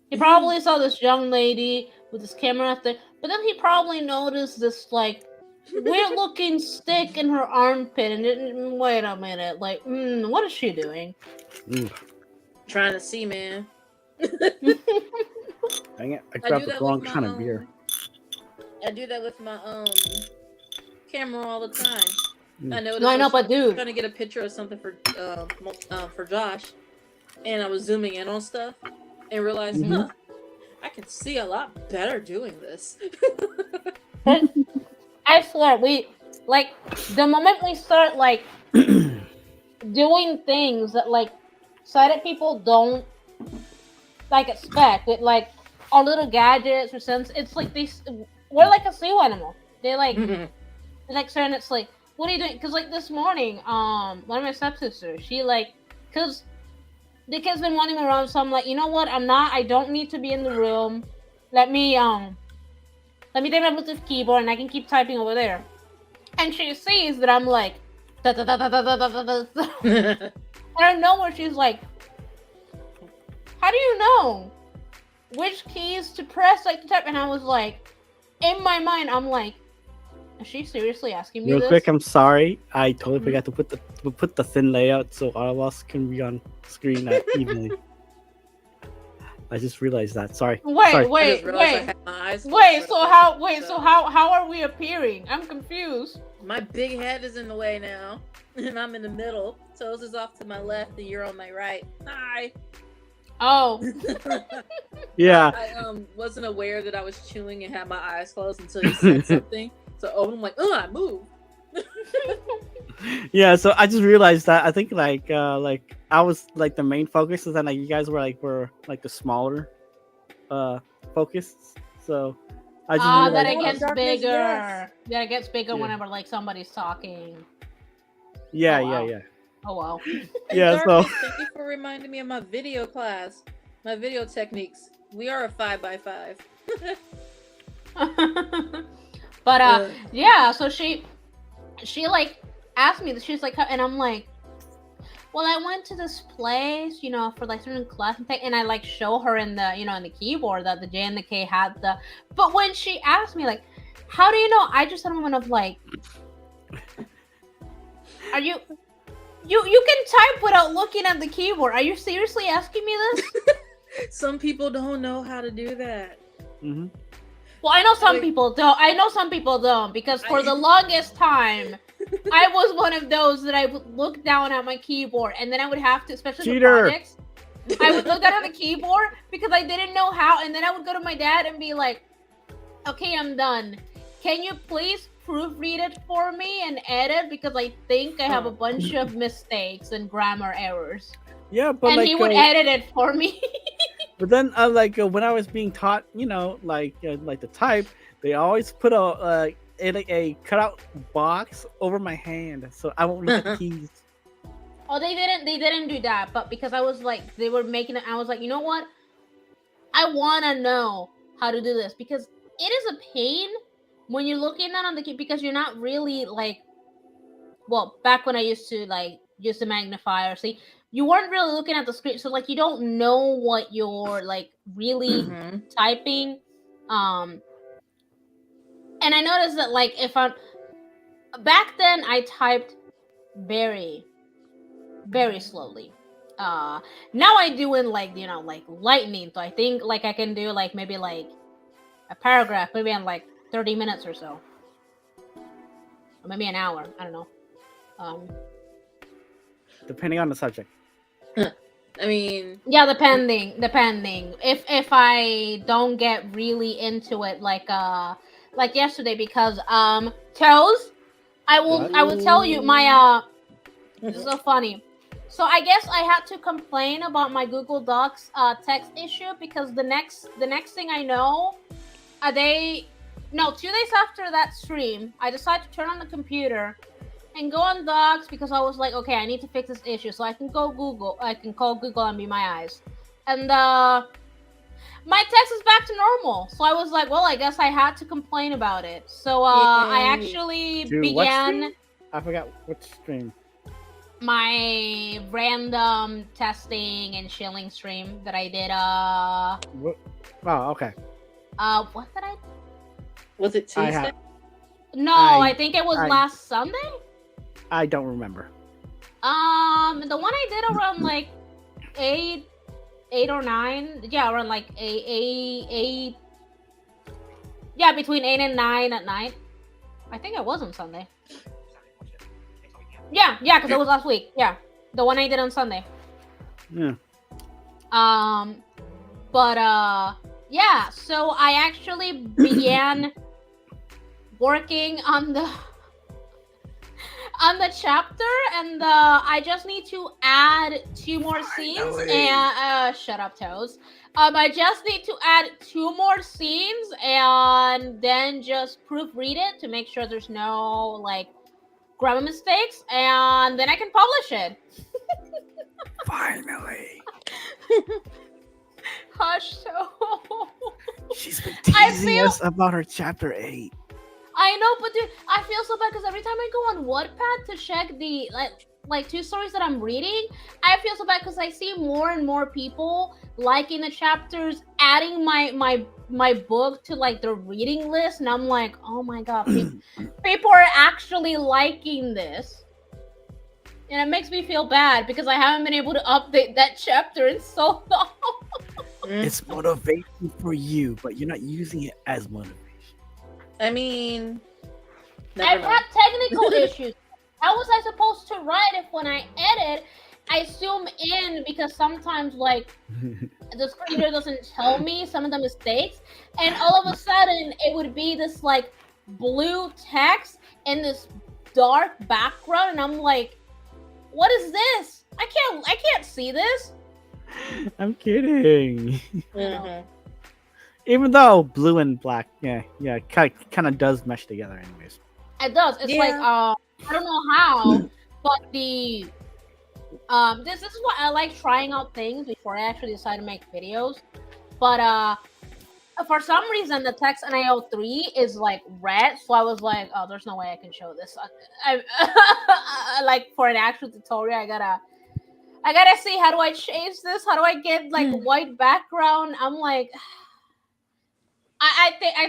He probably saw this young lady with this camera out there, but then he probably noticed this like weird-looking stick in her armpit, and didn't wait a minute. Like, what is she doing? Trying to see, man. Dang it! I grabbed the wrong kind of beer. I do that with my camera all the time. I know. No, I know, but dude, trying to get a picture of something for Josh, and I was zooming in on stuff, and realized, I can see a lot better doing this. I swear, we like the moment we start like doing things that like sighted people don't like expect, with like our little gadgets or sense. It's like we're like a zoo animal. They like they like certain. It's like, what are you doing? Because like this morning, one of my stepsisters, she like, because the kid's been wanting me around, so I'm like, you know what? I don't need to be in the room. Let me take my Bluetooth keyboard and I can keep typing over there. And she sees that I'm like, and I know where she's like, how do you know which keys to press, like to type? And I was like, in my mind, I'm like, is she seriously asking me Real this? quick, I'm sorry. I totally forgot to put the thin layout so all of us can be on screen evenly. I just realized that. Sorry. Wait. Sorry. So how are we appearing? I'm confused. My big head is in the way now, and I'm in the middle. Toes is off to my left, and you're on my right. Hi. Oh. Yeah. I wasn't aware that I was chewing and had my eyes closed until you said something. So I'm like, I moved. Yeah, so I just realized that I think like I was like the main focus, and then like you guys were like the smaller focus. So I just realized that it gets bigger. Yes. Yeah, it gets bigger whenever like somebody's talking. Yeah, Oh, wow. yeah. Oh wow. Yeah, Darkness, thank you for reminding me of my video class, my video techniques. We are a 5x5. But yeah, so she like asked me, she's like, and I'm like, well, I went to this place, you know, for like certain class and I like show her in the, you know, in the keyboard that the J and the K had the, but when she asked me like, how do you know? I just had a moment of like, are you can type without looking at the keyboard. Are you seriously asking me this? Some people don't know how to do that. Mm-hmm. Well, I know some people don't. I know some people don't, because for the longest time, I was one of those that I would look down at my keyboard, and then I would have to, especially for projects, I would look down at the keyboard because I didn't know how, and then I would go to my dad and be like, okay, I'm done. Can you please proofread it for me and edit, because I think I have a bunch of mistakes and grammar errors. Yeah, but and like, he would edit it for me. But then, when I was being taught, you know, like the type, they always put a cutout box over my hand, so I won't look at the keys. Oh, they didn't do that, but because I was like, they were making it, I was like, you know what? I want to know how to do this, because it is a pain when you're looking at on the key, because you're not really like, well, back when I used to use the magnifier, see, you weren't really looking at the screen, so like you don't know what you're like really typing. And I noticed that like if I'm back then, I typed very, very slowly. Now I do in like, you know, like lightning. So I think like I can do like maybe like a paragraph, maybe in like 30 minutes or so, or maybe an hour. I don't know. depending on the subject. I mean, yeah, depending. If I don't get really into it, like yesterday, because Toes, I will tell you my this is so funny. So I guess I had to complain about my Google Docs text issue because the next thing I know, 2 days after that stream, I decided to turn on the computer and go on Docs because I was like, okay, I need to fix this issue so I can call Google and be my eyes. And my text is back to normal. So I was like, well, I guess I had to complain about it. So I actually began. I forgot which stream. My random testing and chilling stream that I did. What? Oh, okay. What did I? Was it Tuesday? No, I think it was last Sunday. I don't remember. The one I did around like 8 or 9. Yeah, around like 8. Yeah, between 8 and 9 at night. I think it was on Sunday. Yeah, because it was last week. Yeah, the one I did on Sunday. Yeah. But yeah. So I actually began working on the chapter, and I just need to add 2 more scenes. And shut up, Toes. I just need to add 2 more scenes, and then just proofread it to make sure there's no like grammar mistakes, and then I can publish it. Finally. Hush, so. She's been teasing us about her chapter 8. I know, but dude, I feel so bad because every time I go on Wattpad to check the like 2 stories that I'm reading, I feel so bad because I see more and more people liking the chapters, adding my book to like the reading list, and I'm like, oh my god, people are actually liking this, and it makes me feel bad because I haven't been able to update that chapter in so long. It's motivation for you, but you're not using it as motivation. I mean, I've had technical issues. How was I supposed to write if when I edit, I zoom in because sometimes like the screen reader doesn't tell me some of the mistakes, and all of a sudden it would be this like blue text and this dark background, and I'm like, what is this? I can't see this. I'm kidding. Mm-hmm. Even though blue and black, yeah, kind of does mesh together, anyways. It does. It's like I don't know how, but the this is why I like trying out things before I actually decide to make videos. But for some reason, the text NIO3 is like red, so I was like, oh, there's no way I can show this. I like for an actual tutorial, I gotta see how do I change this? How do I get like white background? I'm like. I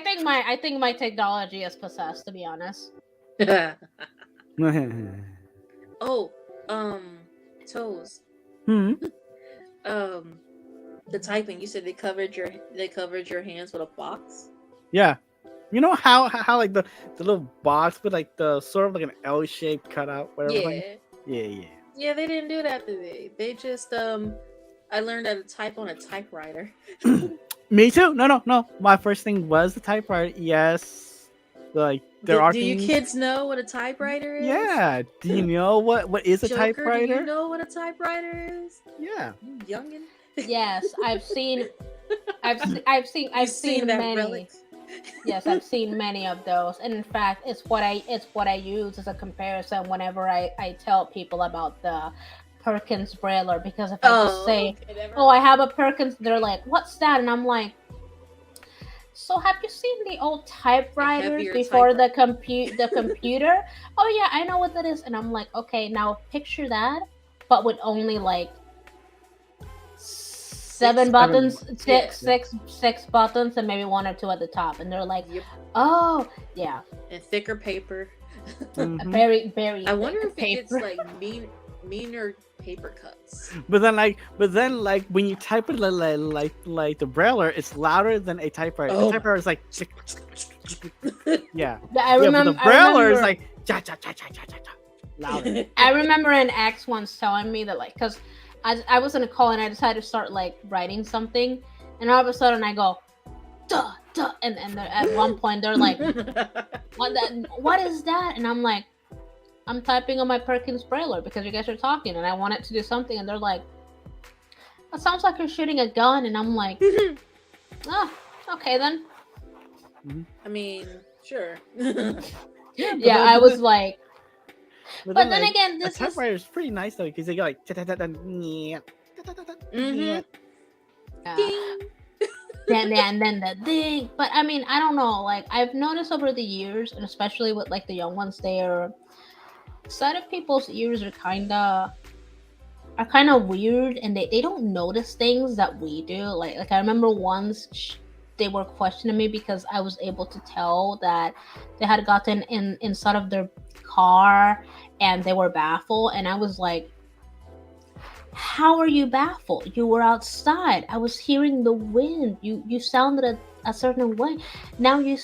think my technology is possessed, to be honest. Oh, Toes. The typing. You said they covered your hands with a box. Yeah, you know how like the little box with like the sort of like an L-shaped cutout, whatever. Yeah, they didn't do that today. They just I learned how to type on a typewriter. Me too. No. My first thing was the typewriter. Yes, like there are. Do you kids know what a typewriter is? Yeah. Do you know what is a Joker, typewriter? Do you know what a typewriter is? Yeah. You youngin. Yes, I've seen that many. relic? Yes, I've seen many of those, and in fact, it's what I use as a comparison whenever I tell people about the Perkins Brailler, because if I just say, "Oh, I have a Perkins," they're like, "What's that?" And I'm like, "So have you seen the old typewriters before the computer?" "Oh yeah, I know what that is." And I'm like, "Okay, now picture that, but with only like 7 buttons, six buttons, and maybe 1 or 2 at the top." And they're like, "Oh yeah," and thicker paper. Very, very. I wonder if paper. it's like meaner paper cuts. But then when you type it like the Brailler, it's louder than a typewriter. The typewriter is like I remember. but the Brailler is like cha cha cha cha cha cha cha. Louder. I remember an ex once telling me that, like, because I was in a call and I decided to start like writing something, and all of a sudden I go, duh, duh, and at one point they're like, what is that? And I'm like, I'm typing on my Perkins Brailler because you guys are talking, and I want it to do something, and they're like, that sounds like you're shooting a gun, and I'm like, oh, okay then. I mean, sure. Yeah, I was like, but then like, again, a this is typewriter is pretty nice though because they go like Mhm. Ding. and then the ding. But I mean, I don't know. Like I've noticed over the years, and especially with like the young ones, they're sighted people's ears are kind of weird, and they don't notice things that we do. Like I remember once they were questioning me because I was able to tell that they had gotten inside of their car and they were baffled, and I was like, how are you baffled? You were outside. I was hearing the wind. You sounded a certain way. Now you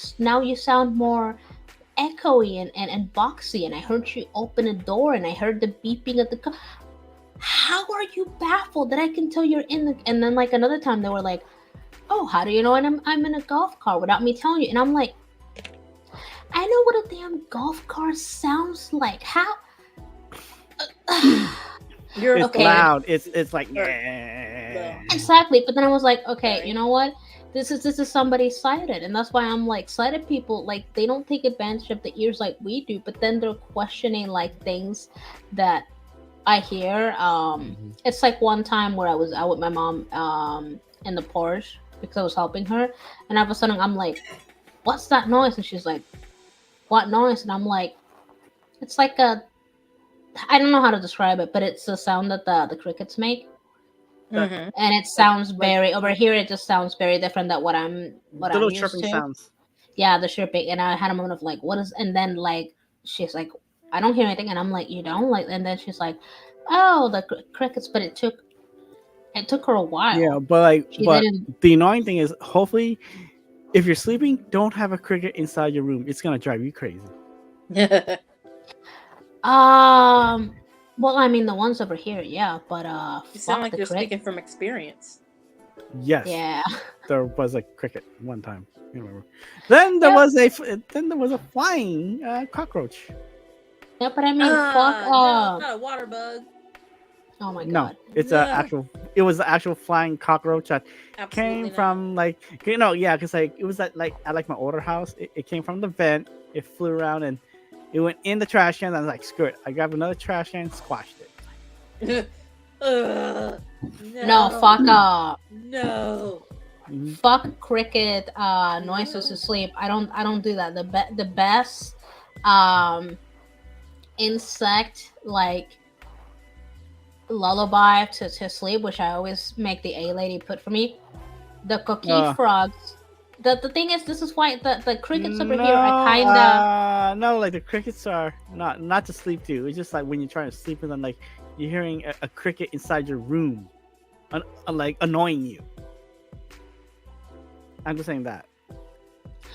sound more echoey and boxy, and I heard you open a door and I heard the beeping of the car. How are you baffled that I can tell you're in the? And then like another time they were like, oh, how do you know I'm in a golf car without me telling you? And I'm like, I know what a damn golf car sounds like. How? You're it's okay. loud. It's like Exactly. But then I was like, okay, you know what? This is somebody sighted, and that's why I'm like, sighted people, like they don't take advantage of the ears like we do, but then they're questioning like things that I hear. It's like one time where I was out with my mom in the Porsche because I was helping her, and all of a sudden I'm like, what's that noise? And she's like, what noise? And I'm like, it's like I don't know how to describe it, but it's the sound that the crickets make. Mm-hmm. And it sounds very over here. It just sounds very different than what I'm little used chirping to. sounds. Yeah, the chirping, and I had a moment of like, what is? And then like she's like, I don't hear anything, and I'm like, you don't like? And then she's like, oh, the crickets. But it took her a while. Yeah, but like, She but didn't. the annoying thing is, hopefully, if you're sleeping, don't have a cricket inside your room. It's gonna drive you crazy. Well, I mean, the ones over here, yeah, but You sound like you're speaking from experience. Yes. Yeah. There was a cricket one time. I remember. Then there was a flying cockroach. Yeah, but I mean, fuck. No, not a water bug. Oh my god. No, it's a actual. It was an actual flying cockroach that Absolutely came not. from like yeah, because like it was at like my older house. It came from the vent. It flew around and it went in the trash can. And I was like, screw it. I grabbed another trash can, squashed it. No, fuck No. fuck cricket noises to sleep. I don't do that. The best insect like lullaby to sleep, which I always make the A lady put for me, the coquille frogs. The thing is, this is why the crickets over here are kind of no, like the crickets are not to sleep to. It's just like when you're trying to sleep and then like you're hearing a cricket inside your room, like annoying you. I'm just saying that,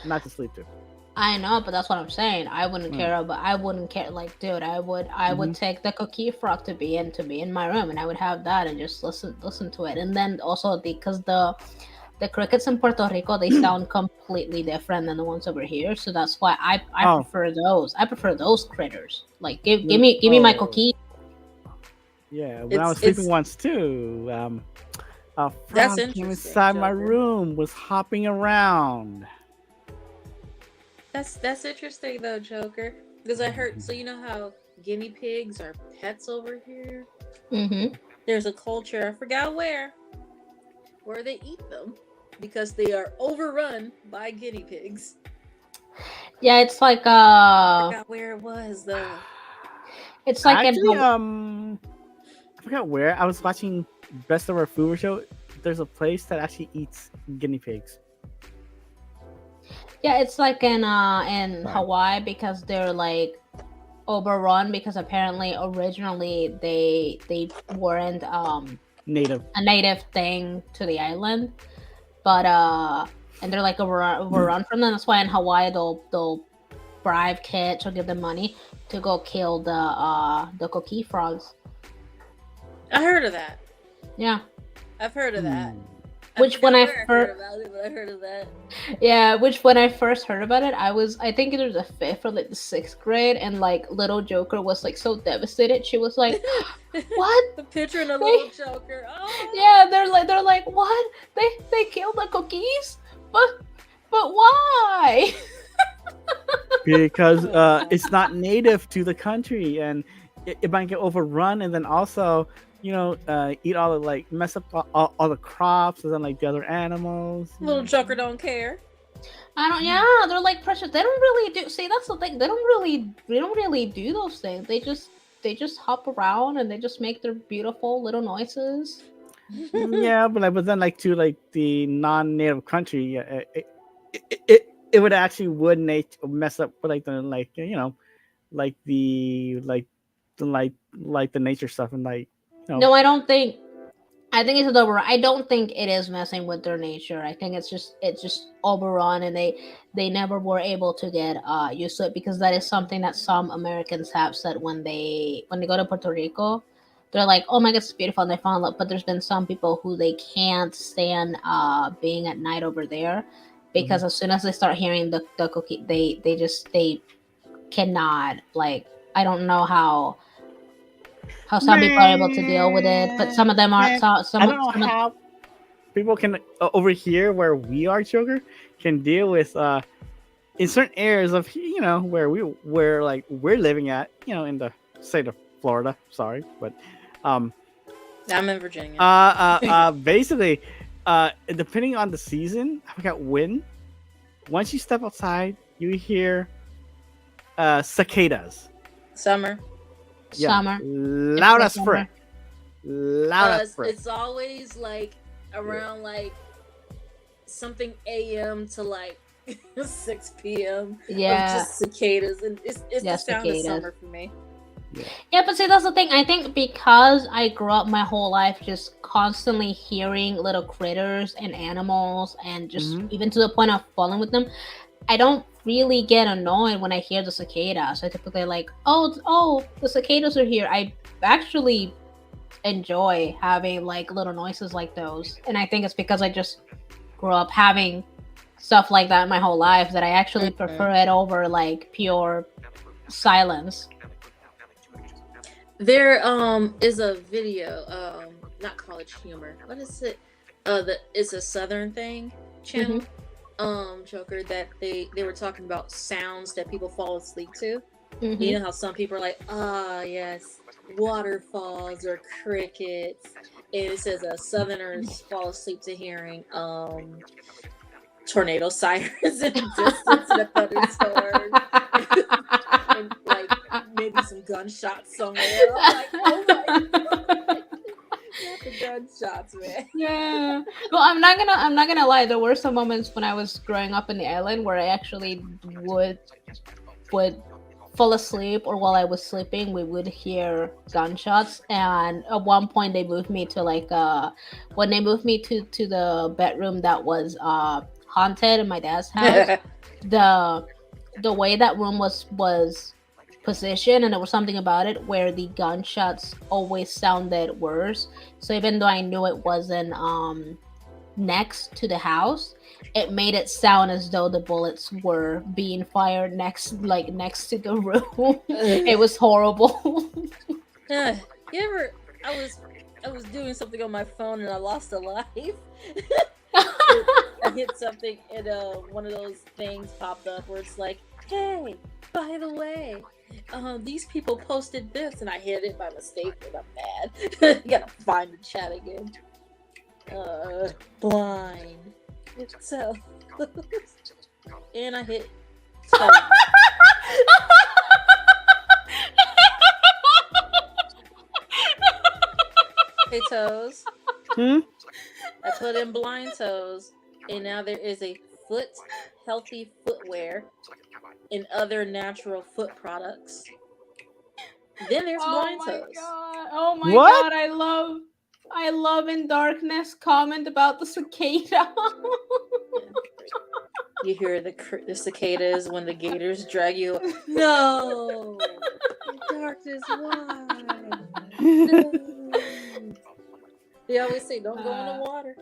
not to sleep to. I know, but that's what I'm saying. I wouldn't care, but I wouldn't care. Like, dude, I would take the coquille frog to be in my room, and I would have that and just listen to it. And then also because the crickets in Puerto Rico, they sound completely different than the ones over here. So that's why I prefer those. I prefer those critters. Like, give me my coquille. Yeah, when I was sleeping once too, a frog came inside my room, was hopping around. That's interesting though, Joker. Because I heard, so you know how guinea pigs are pets over here? Mm-hmm. There's a culture, I forgot where they eat them because they are overrun by guinea pigs. Yeah, it's like I forgot where it was though. It's like actually, I forgot where. I was watching Best of Our Food Show. There's a place that actually eats guinea pigs. Yeah, it's like in Hawaii because they're like overrun because apparently originally they weren't a native thing to the island, but and they're like overrun from them. That's why in Hawaii they'll bribe kids or give them money to go kill the coquille frogs. I heard of that. Yeah, I've heard of that. Which when I heard about it, but I heard of that. Yeah, which when I first heard about it, I think it was the 5th or like the 6th grade, and like little Joker was like so devastated. She was like, "What?" The picture of the little Joker. Oh. Yeah, they're like, "What? They killed the cookies? But why?" Because it's not native to the country, and it might get overrun, and then also, you know, eat all the like mess up all the crops, and then like the other animals. Little Joker don't care. I don't. Yeah, they're like precious. They don't really do. See, that's the thing. They don't really do those things. They just hop around and they just make their beautiful little noises. Yeah, but then like to like the non-native country, it would actually mess up with like the like you know like the nature stuff and like you know. No, I don't think. I think it's over. I don't think it is messing with their nature. I think it's just overrun, and they never were able to get used to it, because that is something that some Americans have said when they go to Puerto Rico. They're like, "Oh my God, it's beautiful," and they fall in love. But there's been some people who they can't stand being at night over there, because as soon as they start hearing the cookie, they cannot, like, I don't know how some people are able to deal with it, but some of them aren't. I don't know how people can over here where we are, Joker, can deal with in certain areas of where we're living at, in the state of Florida. Sorry, but I'm in Virginia. Basically, depending on the season, I forgot when. Once you step outside, you hear cicadas. Summer. Yeah. Loud as frick. Loud as frick. It's always like around like something AM to like 6 PM. Yeah. Just cicadas, and it's the sound of summer for me. Yeah, but see, that's the thing. I think because I grew up my whole life just constantly hearing little critters and animals, and just even to the point of falling with them, I don't really get annoyed when I hear the cicadas. I typically like, oh, the cicadas are here. I actually enjoy having like little noises like those, and I think it's because I just grew up having stuff like that my whole life that I actually prefer it over like pure silence. There is a video, not College Humor. What is it? It's a Southern thing channel. Joker, that they were talking about sounds that people fall asleep to. You know how some people are like, yes, waterfalls or crickets, and it says Southerners fall asleep to hearing tornado sirens in the distance and a thunderstorm and like maybe some gunshots somewhere. I'm like, oh my God. Not the gunshots, man. Yeah. Well, I'm not gonna lie. There were some moments when I was growing up in the island where I actually would fall asleep, or while I was sleeping, we would hear gunshots. And at one point, they moved me to like when they moved me to the bedroom that was haunted in my dad's house. the way that room was position, and there was something about it where the gunshots always sounded worse. So even though I knew it wasn't next to the house, it made it sound as though the bullets were being fired next to the room. It was horrible. You ever? I was doing something on my phone and I lost a life. I hit something and one of those things popped up where it's like, hey, by the way, these people posted this, and I hit it by mistake and I'm mad. Gotta find the chat again. Blind. So, and I hit. Hey, Toes. I put in blind toes, and now there is a healthy footwear and other natural foot products. Then there's blind toes. Oh my God! I love in darkness comment about the cicada. You hear the cicadas when the gators drag you. No, darkness, why? No. They always say, "Don't go in the water."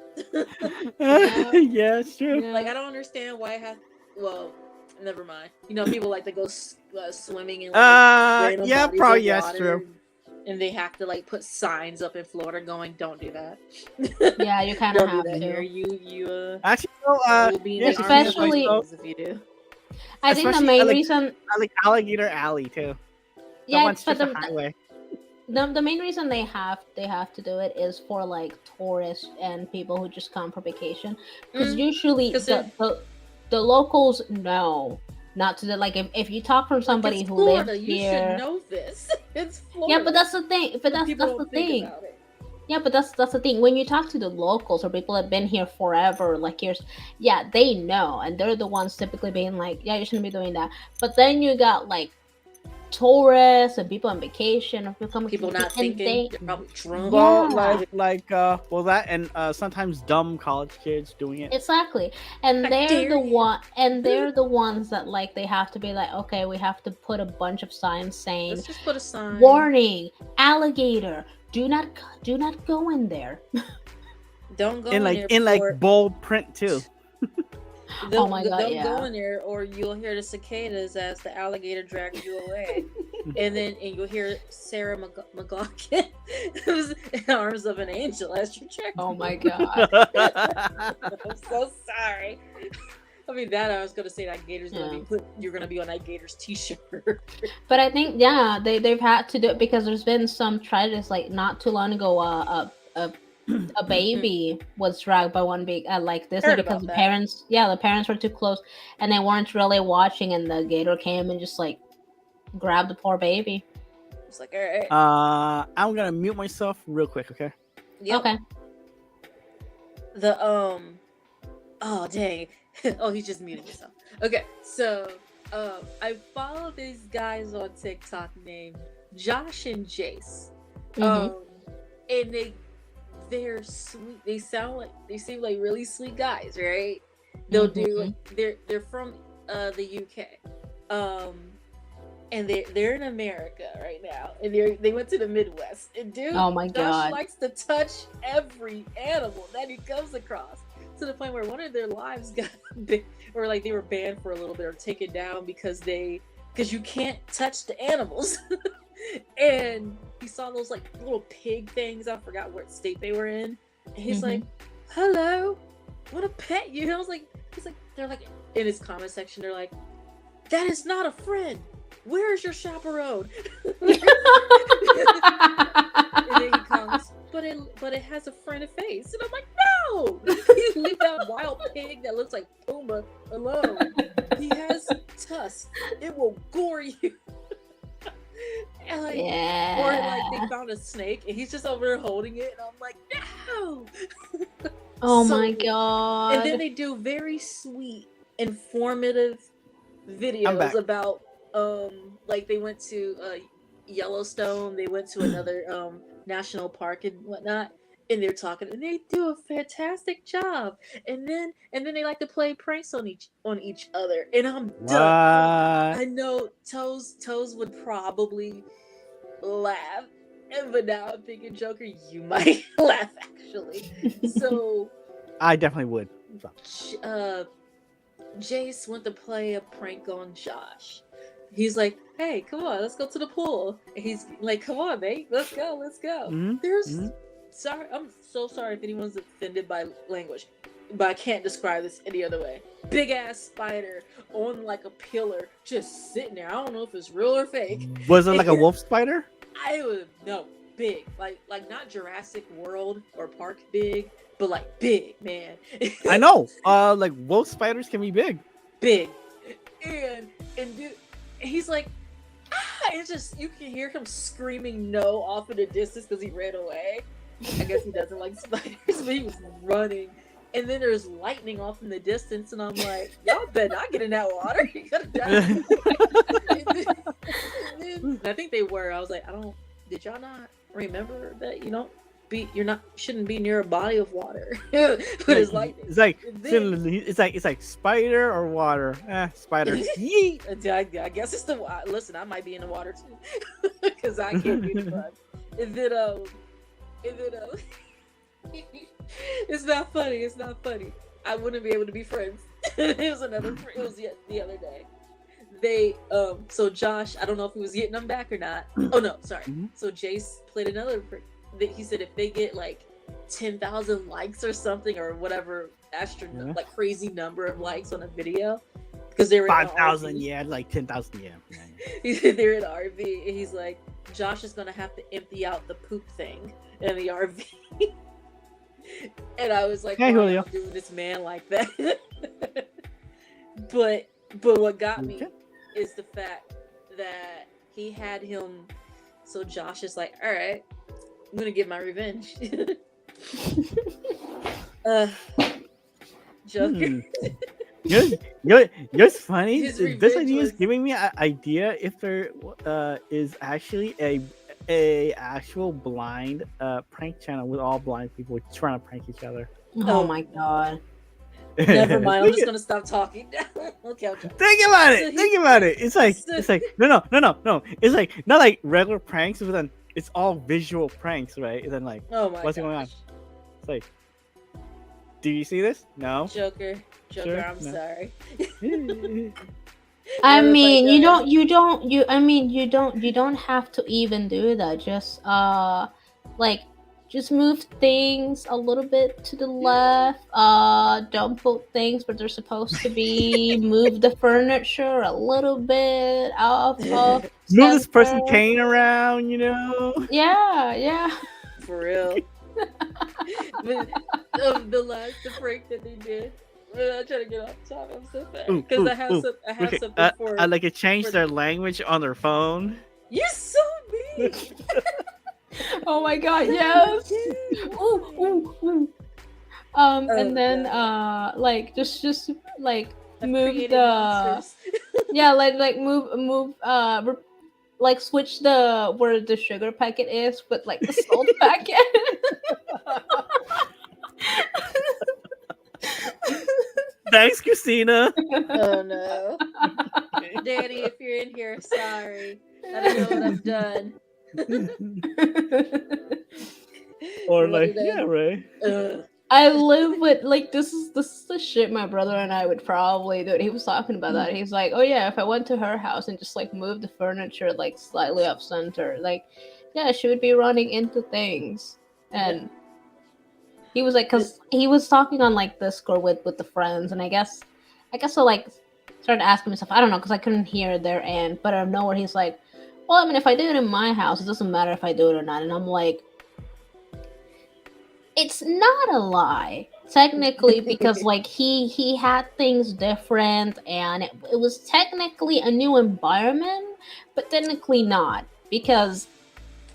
Yeah, it's true. Yeah. Like I don't understand why I have. Well, never mind. You know, people like to go swimming in like, random yeah, bodies probably of yes, water, true. and they have to like put signs up in Florida going, "Don't do that." Yeah, you kind of Don't have do that to. here. You Actually, will be in the army of Especially- flames if you do. I think the Especially, main like- reason, I like Alligator Alley too. That yeah, one's but just a highway. the main reason they have to do it is for like tourists and people who just come for vacation, because usually 'Cause the locals know not to do, like if you talk from somebody it's who Florida, lives you here. should know this. It's Florida. Yeah, but that's the thing. But that's People the don't think thing. about it. Yeah, but that's the thing. When you talk to the locals or people that have been here forever, like years, yeah, they know, and they're the ones typically being like, "Yeah, you shouldn't be doing that." But then you got like tourists and people on vacation or People not thinking. They're probably drunk. Well, Yeah. well, that and sometimes dumb college kids doing it. Exactly, and I they're dare the you. one, and they're the ones that like they have to be like, okay, we have to put a bunch of signs saying, Let's just put a sign. "Warning, alligator, do not go in there." Don't go in like there in like before- bold print too. Oh my God, Don't yeah. go in there, or you'll hear the cicadas as the alligator drags you away, and you'll hear Sarah McLaughlin, who's in arms of an angel as you check. Oh my God. I'm so sorry. I mean, that I was gonna say that Gators gonna be you're gonna be on that Gators T-shirt. But I think they've had to do it because there's been some tragedies, like not too long ago. A baby was dragged by one big like this Heard because about the parents were too close and they weren't really watching, and the gator came and just like grabbed the poor baby. It's like, all right. I'm gonna mute myself real quick, okay? Yep. Okay. The oh dang. Oh, he's just muting himself. Okay, so I follow these guys on TikTok named Josh and Jace. Mhm. And they're sweet. They seem like really sweet guys, right? They'll do they're from the UK. And they're in America right now, and they went to the Midwest. And dude, Oh my Josh God. likes to touch every animal that he comes across, to the point where one of their lives got or like they were banned for a little bit or taken down because you can't touch the animals. And he saw those like little pig things. I forgot what state they were in. And he's like, "Hello, want to pet you?" And I was like, they're like in his comment section. They're like, "That is not a friend. Where is your chaperone?" And then he comes, but it has a friendly face, and I'm like, "No, you leave that wild pig that looks like Puma alone. He has tusks. It will gore you." And like, Yeah. or like they found a snake and he's just over there holding it, and I'm like, "No." Oh So- my God. And then they do very sweet, informative videos about like they went to Yellowstone, they went to another national park and whatnot, and they're talking, and they do a fantastic job. And then they like to play pranks on each other, and I'm done. I know Toes would probably laugh, but now I'm thinking, Joker, you might laugh actually. So I definitely would. Jace went to play a prank on Josh. He's like, "Hey, come on, let's go to the pool." And he's like, "Come on, mate, let's go." Sorry, I'm so sorry if anyone's offended by language, but I can't describe this any other way. Big ass spider on like a pillar, just sitting there. I don't know if it's real or fake. Was it like a wolf spider? Big, like not Jurassic World or Park big, but like big, man. I know. Like wolf spiders can be big. Big, and dude, he's like, it's just, you can hear him screaming no off in the distance because he ran away. I guess he doesn't like spiders, but he was running. And then there's lightning off in the distance, and I'm like, "Y'all better not get in that water. You're gonna die." And I think they were. I was like, did y'all not remember that, shouldn't be near a body of water. But it's like it's like spider or water. Spider. Yeet. I guess it's the listen. I might be in the water too because I can't be the bug. And then it's not funny. It's not funny. I wouldn't be able to be friends. It was the other day. They so Josh, I don't know if he was getting them back or not. Oh no, sorry. Mm-hmm. So Jace played another. He said if they get like 10,000 likes or something or whatever like crazy number of likes on a video, because they were 5,000, yeah, like 10,000, yeah. They're in RV, and he's like, Josh is gonna have to empty out the poop thing in the RV. And I was like, hey, why Julio. am I doing this man like that? but what got me is the fact that he had him. So Josh is like, all right, I'm gonna get my revenge. Joker. You know what's funny? His This idea was... is giving me an idea if there is actually a actual blind prank channel with all blind people trying to prank each other. Oh my god. Never mind. I'm just gonna stop talking. Okay. Think about it. Think about it. It's like no. It's like not like regular pranks, but then it's all visual pranks, right? And then like, what's going on? It's like, do you see this? No. Joker, sure? I'm sorry. I mean, you don't have to even do that. Just move things a little bit to the left. Don't put things where they're supposed to be. Move the furniture a little bit off of. Move this person cane around, you know? Yeah. For real. But, the prank that they did. I'm trying to get off top. I'm so bad because I have something for. I like it changed their language on their phone. You're so mean. Oh my god, yes. Ooh. And then just like move the move like switch the where the sugar packet is with like the salt packet. Thanks, Christina. Oh no. Danny, if you're in here, sorry. I don't know what I've done. Or like, yeah, right. I live with like this is the shit my brother and I would probably do. He was talking about that. He's like, oh yeah, if I went to her house and just like moved the furniture like slightly off center, like yeah, she would be running into things. And he was like, because he was talking on like Discord with the friends, and I guess I like started asking myself, I don't know, because I couldn't hear their end, but out of nowhere he's like, well, I mean, if I do it in my house, it doesn't matter if I do it or not. And I'm like, it's not a lie, technically, because like he had things different, and it was technically a new environment, but technically not, because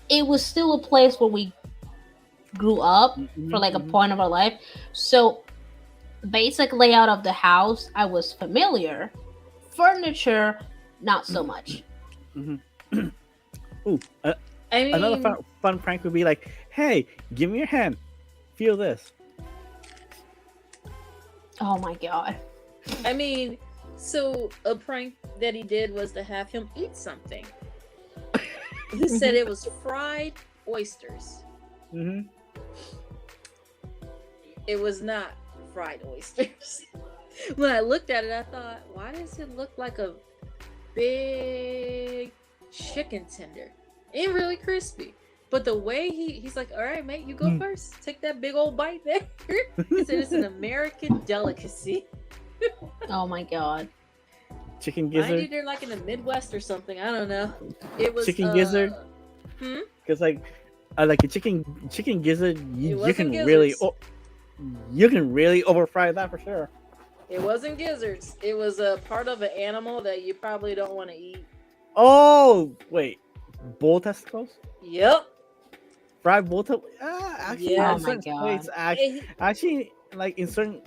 it was still a place where we grew up for like a point of our life. So basic layout of the house I was familiar, furniture not so much. Ooh, another fun prank would be like, hey, give me your hand, feel this. Oh my god. I mean, so a prank that he did was to have him eat something. He said it was fried oysters. It was not fried oysters. When I looked at it, I thought, why does it look like a big chicken tender? Ain't really crispy. But the way he's like, all right, mate, you go first. Take that big old bite there. He said it's an American delicacy. Oh my god. Chicken gizzard. I they're like in the Midwest or something. I don't know. It was chicken gizzard. Because like a chicken gizzard, you can really overfry that for sure. It wasn't gizzards. It was a part of an animal that you probably don't want to eat. Oh wait, bull testicles. Yep. Fried bull testicles. Actually, yeah. in certain places, actually, like in certain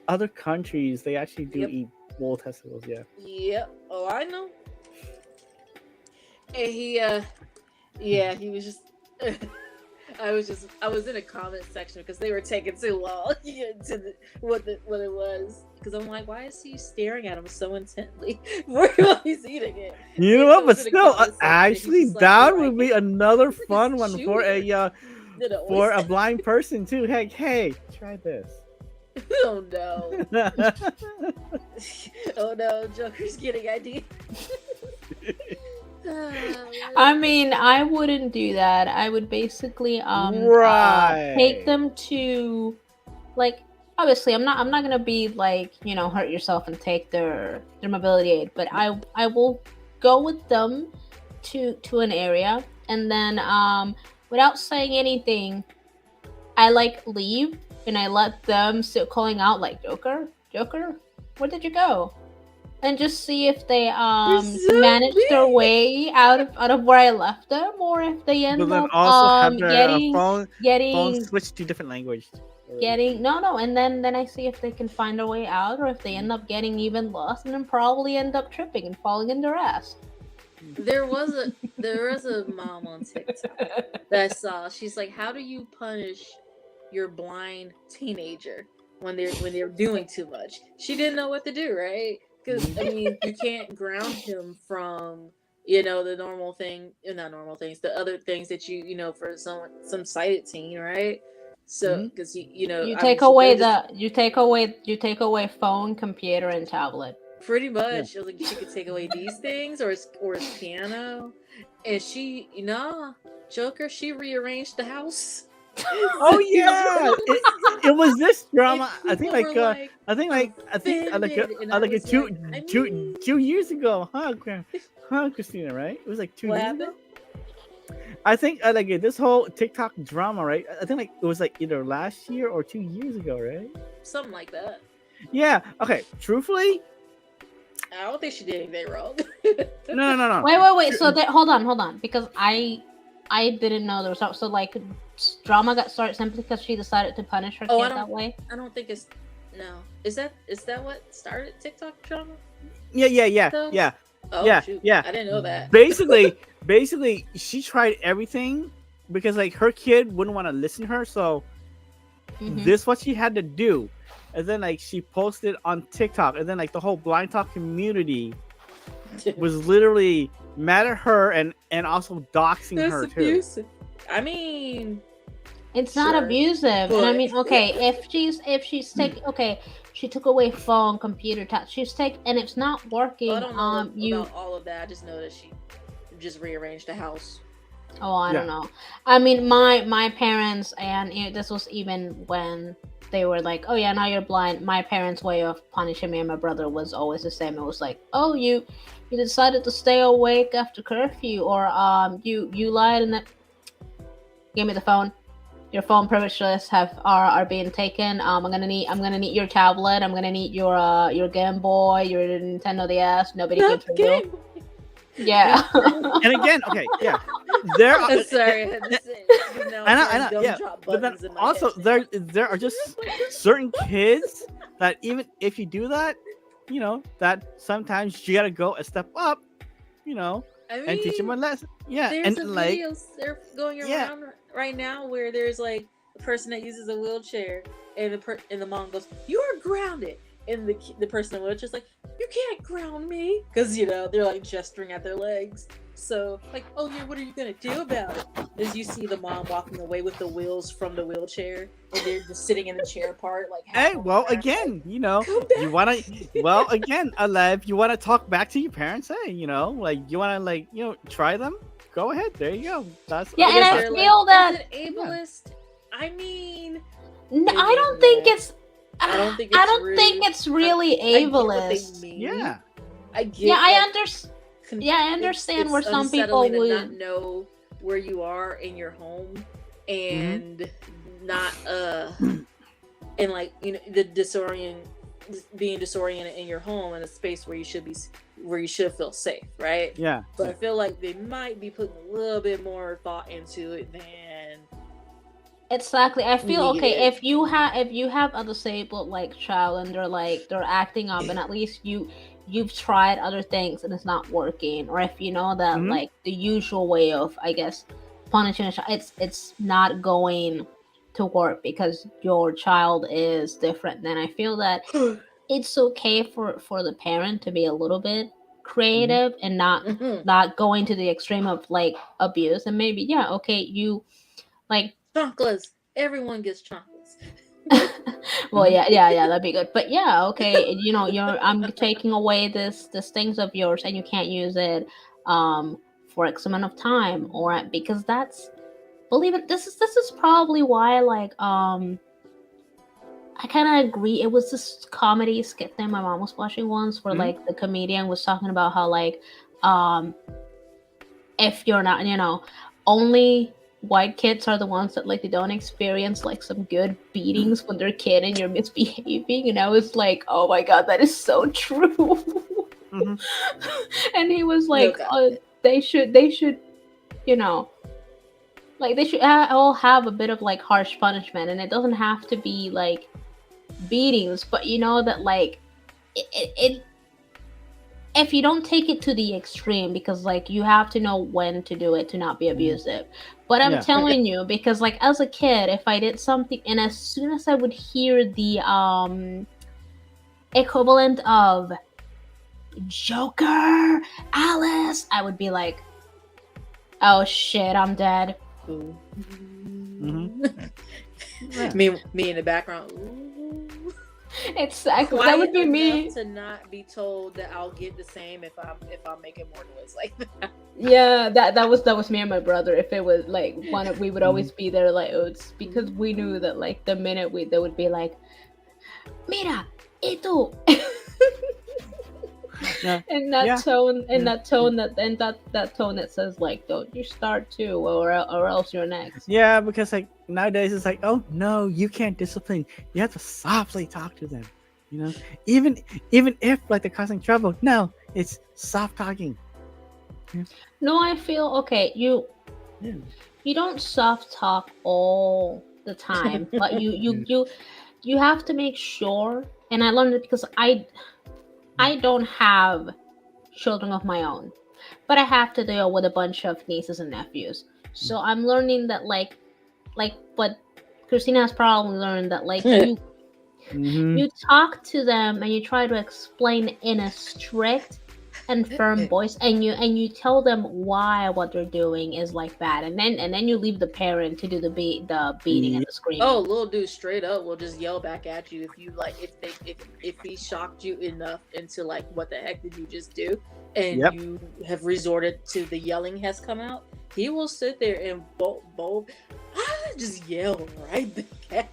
other countries, they actually do eat bull testicles. Yeah. Yep. Oh, I know. And he was just. I was in a comment section because they were taking too long to get to what it was. Because I'm like, why is he staring at him so intently while he's eating it? You know what? But still, actually, that would be another fun one for a blind person too. Hey, try this. Oh no! Oh no! Joker's getting ideas. I mean, I wouldn't do that. I would basically take them to, like, obviously I'm not gonna be like, hurt yourself and take their mobility aid, but I will go with them to an area, and then without saying anything, I leave and I let them sit calling out like, Joker, where did you go? And just see if they manage their way out of where I left them, or if they end up have their getting switched to different language. And then I see if they can find a way out, or if they end up getting even lost, and then probably end up tripping and falling in their ass. There was a mom on TikTok that I saw. She's like, how do you punish your blind teenager when they're doing too much? She didn't know what to do, right? Because I mean, you can't ground him from the normal thing, not normal things, the other things that for some sighted teen, right? So because you take away phone, computer, and tablet. Pretty much, like she could take away these things or his piano, and she Joker, she rearranged the house. Oh yeah, it was this drama. I think two years ago, huh, Christina? Right? It was like 2 years ago. I think this whole TikTok drama, right? I think it was either last year or 2 years ago, right? Something like that. Yeah. Okay. Truthfully, I don't think she did anything wrong. No. Wait. So hold on, because I didn't know there was so drama got started simply because she decided to punish her kid that way. I don't think it's Is that what started TikTok drama? Yeah. Oh, yeah, shoot. yeah. I didn't know that. Basically, she tried everything because her kid wouldn't want to listen to her. So this is what she had to do, and then she posted on TikTok, and then the whole blind talk community was literally mad at her and also doxing her abusive. Too. I mean, it's not abusive, but... and I mean, okay, if she's taking, okay, she took away phone, computer, touch. And it's not working. I don't know about all of that. I just know that she just rearranged the house. Oh, I don't know. I mean, my parents, and this was even when they were like, "Oh yeah, now you're blind." My parents' way of punishing me and my brother was always the same. It was like, "Oh, you decided to stay awake after curfew, or you lied and that." Give me the phone. Your phone privileges are being taken. I'm gonna need your tablet. I'm gonna need your Game Boy, your Nintendo DS. Nobody can for you. Yeah. And again, okay, yeah. There are. I'm sorry, I had to say. I know, yeah. But then also there are just certain kids that even if you do that, that sometimes you gotta go a step up, and teach them a lesson. Yeah, there's videos they're going around right now where there's a person that uses a wheelchair, and the mom goes, "You are grounded," and the person in the wheelchair's like, "You can't ground me," because they're gesturing at their legs. So oh yeah, what are you gonna do about it? As you see the mom walking away with the wheels from the wheelchair, and they're just sitting in the chair part, hey, well, again, you wanna, well, again, Alev, you wanna talk back to your parents? Hey, you wanna try them? Go ahead. There you go. That's and I feel that is it ableist. I mean, I don't think it's. I don't think it's really ableist. Yeah. I get. I understand where some people would not know where you are in your home, and not and the being disoriented in your home in a space where you should feel safe, right? Yeah. But I feel like they might be putting a little bit more thought into it than. Exactly. I feel okay if you have a disabled child and they're acting up, and at least you've tried other things and it's not working, or if you know that the usual way of, I guess, punishing a child, it's not going to work because your child is different. Then I feel that it's okay for the parent to be a little bit creative and not going to the extreme of like abuse, and maybe okay, you like chocolates. Everyone gets chocolates. well, yeah, that'd be good. But yeah, okay, I'm taking away this things of yours, and you can't use it for X amount of time, or because that's, believe it, this is probably why like I kind of agree. It was this comedy skit thing my mom was watching once, where like the comedian was talking about how like if you're not, only white kids are the ones that like they don't experience like some good beatings when they're a kid and you're misbehaving, and I was like, oh my god, that is so true. And he was like, they should like they should all have a bit of like harsh punishment, and it doesn't have to be like beatings, but that like it if you don't take it to the extreme, because like you have to know when to do it to not be abusive. But I'm telling you, because like as a kid, if I did something and as soon as I would hear the equivalent of Joker, Alice, I would be like, oh shit, I'm dead. Me in the background. Exactly. Quiet that would be me. To not be told that I'll get the same if I'm making more noise like that. Yeah, that was me and my brother. If it was like we would always be there like, oh, it's because we knew that like the minute they would be like, mira, esto. And that tone, that tone that says like, don't you start too, or else you're next. Yeah, because like nowadays it's like, oh no, you can't discipline. You have to softly talk to them. Even if like they're causing trouble, no, it's soft talking. Yeah. No, I feel okay. You don't soft talk all the time, but you have to make sure. And I learned it because I don't have children of my own, but I have to deal with a bunch of nieces and nephews. So I'm learning that but Christina has probably learned that like you talk to them and you try to explain in a strict and firm voice, and you tell them why what they're doing is like bad, and then you leave the parent to do the beating and the screaming. Oh, little dude straight up will just yell back at you if you like if he shocked you enough into like, what the heck did you just do, and you have resorted to the yelling has come out. He will sit there and just yell right back at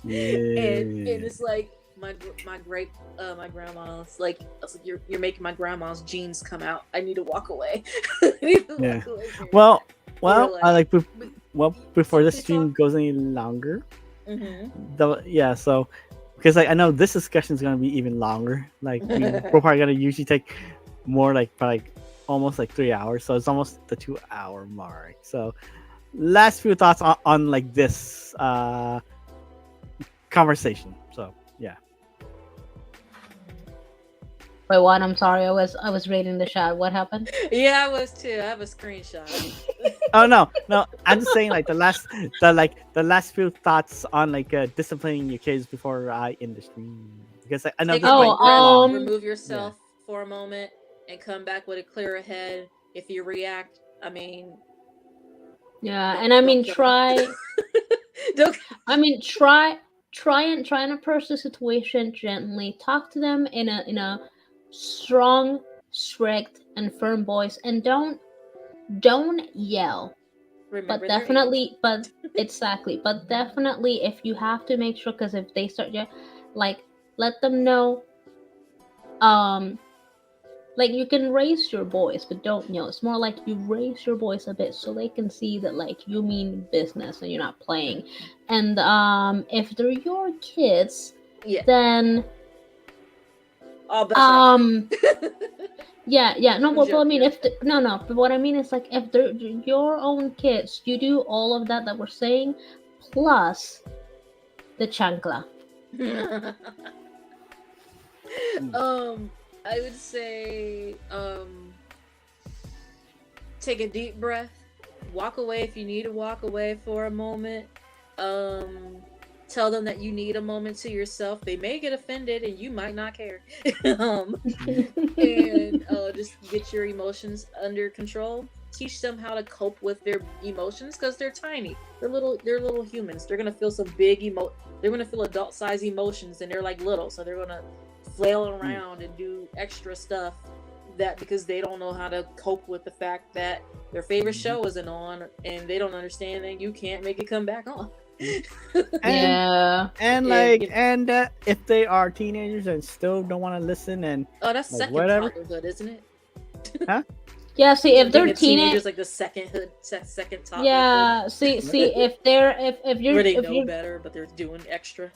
you. And it's like my grandma's like, I was like, you're making my grandma's genes come out. I need to walk away. Walk away before the stream goes any longer. So because like I know this discussion is gonna be even longer. Like we're probably gonna usually take more like almost like 3 hours, so it's almost the 2 hour mark. So last few thoughts on like this conversation. So yeah. Wait, what? I'm sorry. I was reading the chat. What happened? Yeah, I was too. I have a screenshot. Oh no. I'm just saying like the last few thoughts on like disciplining your kids before I end the stream, because I know remove yourself for a moment and come back with a clearer head. If you react, I mean. Yeah, and I mean try. Try and approach the situation gently. Talk to them in a strong, strict, and firm voice, and don't yell. Remember, but definitely, but definitely, if you have to, make sure, because if they start like, let them know. Like, you can raise your voice, but don't yell. It's more like you raise your voice a bit so they can see that like you mean business and you're not playing. And if they're your kids, then no, but I mean, but what I mean is like, if they're your own kids, you do all of that we're saying, plus the chancla. I would say take a deep breath, walk away if you need to walk away for a moment. Tell them that you need a moment to yourself. They may get offended and you might not care. And just get your emotions under control. Teach them how to cope with their emotions because they're tiny. They're little humans. They're gonna feel some big they're gonna feel adult size emotions and they're like little, so they're gonna flail around and do extra stuff because they don't know how to cope with the fact that their favorite show isn't on and they don't understand that you can't make it come back on. And if they are teenagers and still don't want to listen and that's like, second whatever, toddlerhood, isn't it? Huh? Yeah, see, if they're teenagers, like the second toddler. Yeah, see, if you're where they know better, but they're doing extra.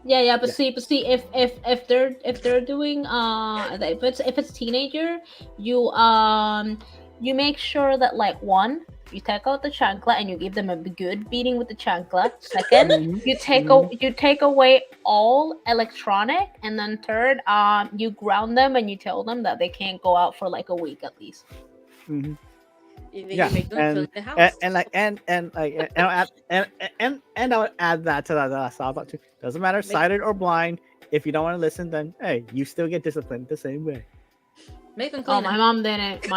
Yeah, but see, if they're doing if it's teenager, you make sure that like one, you take out the chancla and you give them a good beating with the chancla. Second, you take away all electronic, and then third, you ground them and you tell them that they can't go out for like a week at least. Mm-hmm. Yeah, and I would add that to that I saw about too. Doesn't matter, sighted or blind. If you don't want to listen, then hey, you still get disciplined the same way. Make them clean. My mom didn't.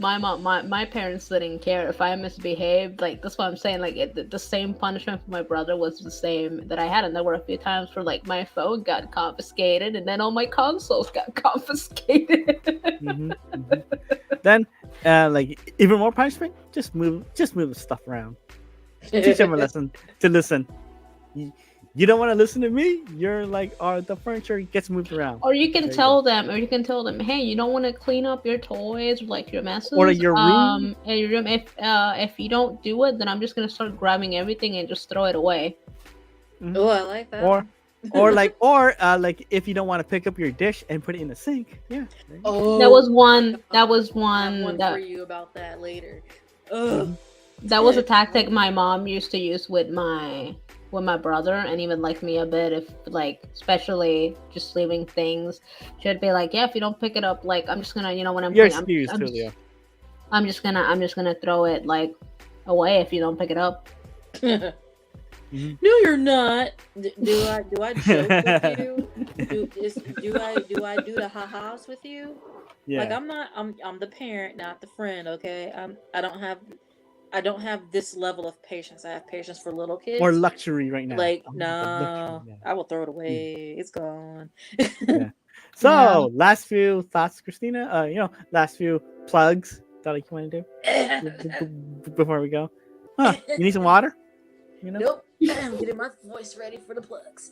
My parents didn't care if I misbehaved. Like that's what I'm saying. Like the same punishment for my brother was the same that I had, and there were a few times where like my phone got confiscated, and then all my consoles got confiscated. Then, like even more punishment. Just move the stuff around. Teach them a lesson to listen. You don't want to listen to me. You're like, the furniture gets moved around. Or you can tell them, hey, you don't want to clean up your toys, like your messes, or your room. If you don't do it, then I'm just gonna start grabbing everything and just throw it away. Mm-hmm. Oh, I like that. Or like if you don't want to pick up your dish and put it in the sink. Yeah. Oh, that was one. I have one for you about that later. Ugh. That was a tactic my mom used to use with my brother, and even like me a bit, if like especially just leaving things. She'd be like, yeah, if you don't pick it up, like I'm just gonna, when I'm I'm just gonna throw it like away if you don't pick it up. No, you're not. Do I joke with you? Do I do the ha-has with you? Yeah. Like I'm the parent, not the friend. Okay, I don't have this level of patience. I have patience for little kids. Or luxury right now. Like, no, I will throw it away. It's gone. Yeah. So, last few thoughts, Christina. Last few plugs that you want to do before we go. Huh? You need some water? Nope. I'm getting my voice ready for the plugs.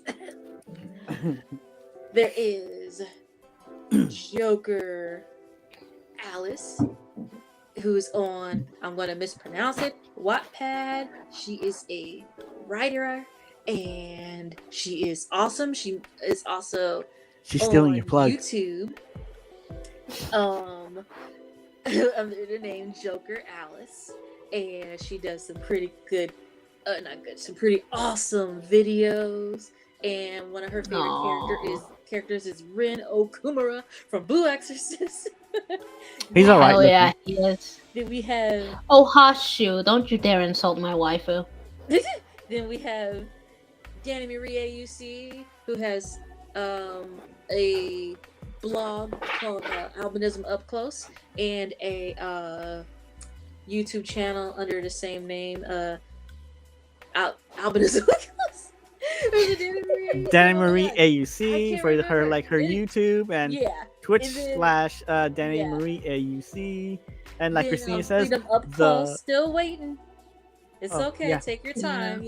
There is Joker Alice, who's on, I'm going to mispronounce it, Wattpad. She is a writer and she is awesome. She is also She's stealing your plug. YouTube. Under the name Joker Alice, and she does some pretty good, some pretty awesome videos. And one of her favorite characters is Rin Okumura from Blue Exorcist. He's alright. Oh yeah, he is. Then we have. Oh hush you! Don't you dare insult my waifu. Then we have Danny Marie AUC, who has a blog called Albinism Up Close, and a YouTube channel under the same name, Albinism Up Close. Danny Marie AUC for her YouTube and Twitch / Danny Marie AUC, and like Christina says, Up Close, still waiting. It's okay. Yeah. Take your time.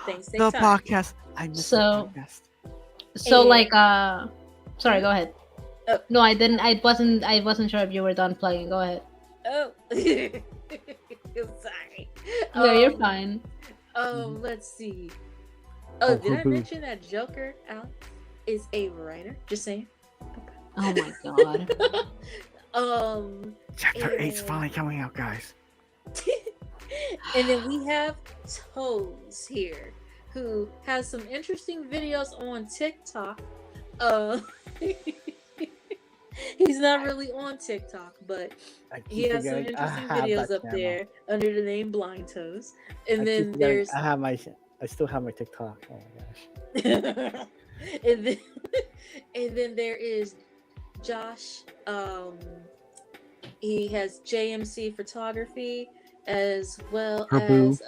Things take time. The podcast. I missed the podcast. So sorry, go ahead. Oh. No, I didn't. I wasn't sure if you were done plugging. Go ahead. Oh, sorry. No, you're fine. Let's see. Oh, did I mention that Joker Alex is a writer? Just saying. Oh my god. Chapter 8's finally coming out, guys. And then we have Toes here, who has some interesting videos on TikTok. He's not really on TikTok, but I he keep has some forgetting I interesting have videos that up channel. there under the name Blind Toes. And I keep then forgetting there's I still have my TikTok. Oh my gosh. and then and then there is Josh. He has JMC Photography as well Prabhu. as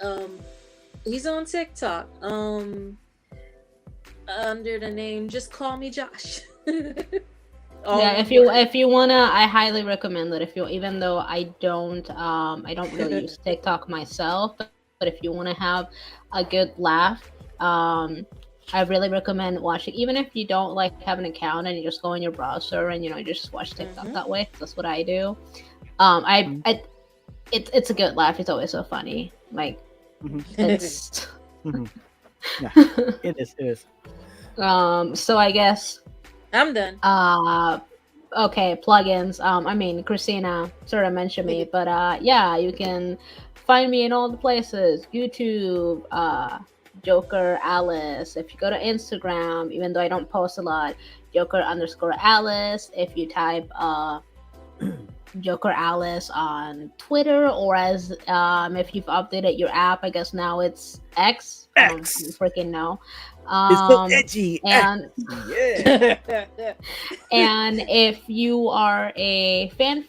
he's on TikTok under the name Just Call Me Josh. Yeah, All if you wanna, I highly recommend that. If you, even though I don't really use TikTok myself, but if you wanna have a good laugh, I really recommend watching. Even if you don't like have an account and you just go in your browser and you just watch TikTok that way. That's what I do. It's a good laugh. It's always so funny. Like it's. Yeah, it is. It is. So I guess. I'm done. Okay, plugins. I mean, Christina sort of mentioned me, but yeah, you can find me in all the places. YouTube, Joker Alice. If you go to Instagram, even though I don't post a lot, Joker_Alice. If you type Joker Alice on Twitter, or as if you've updated your app, I guess now it's X. I don't freaking know. It's so edgy. And yeah. and if you are a fan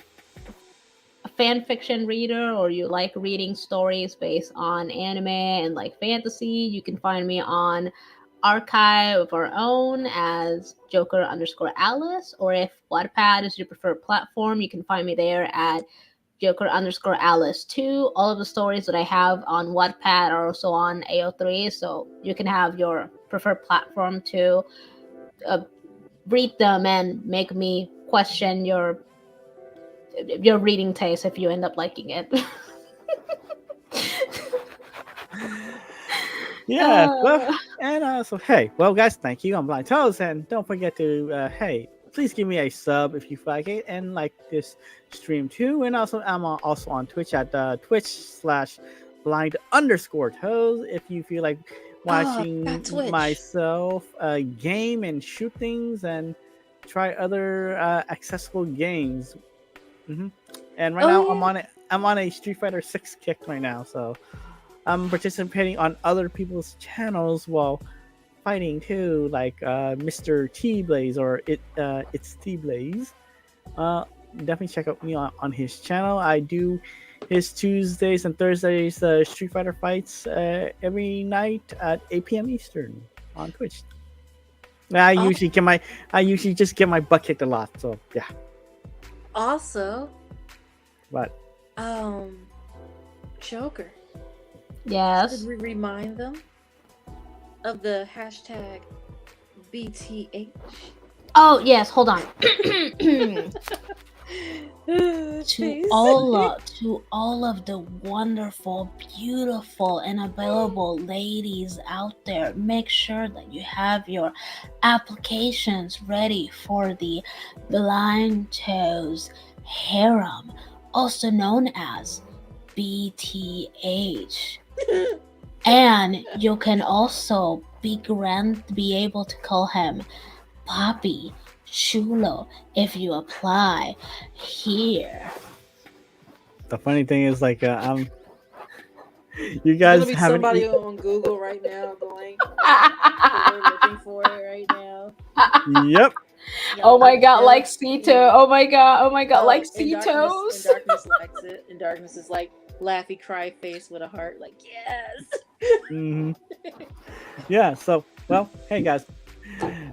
fiction reader, or you like reading stories based on anime and like fantasy, you can find me on Archive of Our Own as Joker_Alice, or if Wattpad is your preferred platform, you can find me there at Joker_Alice2. All of the stories that I have on Wattpad are also on AO3, so you can have your preferred platform to read them and make me question your reading taste if you end up liking it. Yeah, well, and so hey, well, guys, thank you. I'm Blind Toes, and don't forget to hey, please give me a sub if you like it and like this stream too. And also, I'm also on Twitch at Twitch/blind_toes. If you feel like watching myself game and shoot things and try other accessible games. And right now, I'm on a Street Fighter 6 kick right now, so I'm participating on other people's channels while fighting too, like Mr. T Blaze or it's T Blaze. Definitely check out me on his channel. I do his Tuesdays and Thursdays Street Fighter fights every night at 8 p.m. Eastern on Twitch. I usually just get my butt kicked a lot, so yeah. Also, what? Joker. Yes. Should we remind them of the hashtag BTH? Oh yes, hold on. To all of the wonderful, beautiful, and available ladies out there, make sure that you have your applications ready for the Blind Toes Harem, also known as BTH. And you can also be able to call him Papi Chulo if you apply here. The funny thing is, like, you guys be haven't. Somebody on Google right now going, they're looking for it right now. Yep. Oh my god, like Cito. Oh my god, like And Citos. Darkness likes it. And Darkness is like laughy cry face with a heart, like, yes. Yeah, so, well, hey guys.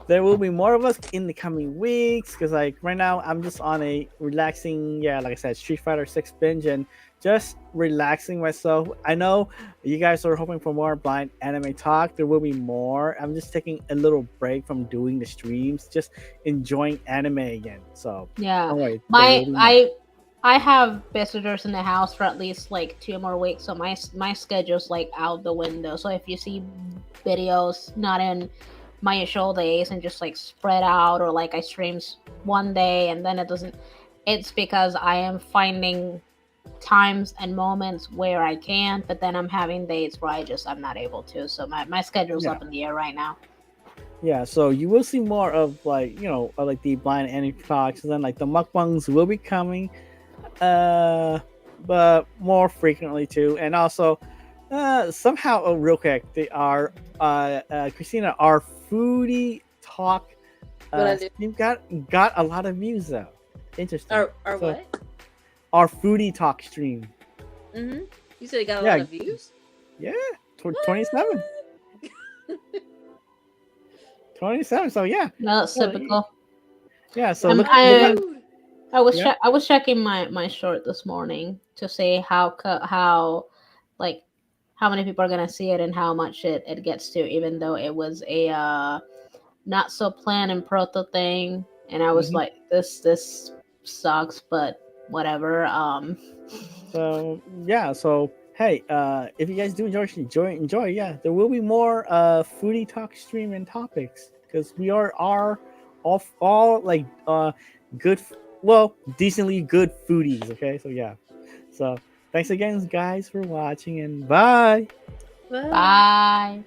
There will be more of us in the coming weeks because, like, right now I'm just on a relaxing, like I said, Street Fighter 6 binge and just relaxing myself. I know you guys are hoping for more blind anime talk. There will be more. I'm just taking a little break from doing the streams, just enjoying anime again. So yeah, don't worry, I have visitors in the house for at least like 2 more weeks, so my schedule's like out the window. So if you see videos not in my usual days and just like spread out, or like I streams one day and then it doesn't, it's because I am finding times and moments where I can, but then I'm having days where I'm not able to. So my schedule's up in the air right now. Yeah, so you will see more of like the blind anime talks, and then like the mukbangs will be coming, uh, but more frequently too, and also, somehow, real quick, they are, Christina, our foodie talk, What I do? stream got a lot of views though. Interesting. Or So what? our foodie talk stream, Mm-hmm. You said it got a yeah, lot of views? yeah, 27, 27. So yeah, No, that's so, typical. yeah. So I'm look kind at, of. I was yeah. I was checking my short this morning to see how like how many people are gonna see it and how much it gets to, even though it was a not so planned and proto thing, and I was Mhm. like, this sucks, but whatever. So yeah, so hey, if you guys do enjoy, yeah, there will be more foodie talk stream and topics because we are all like good, well, decently good foodies. Okay, so yeah, so thanks again, guys, for watching, and bye. What? Bye.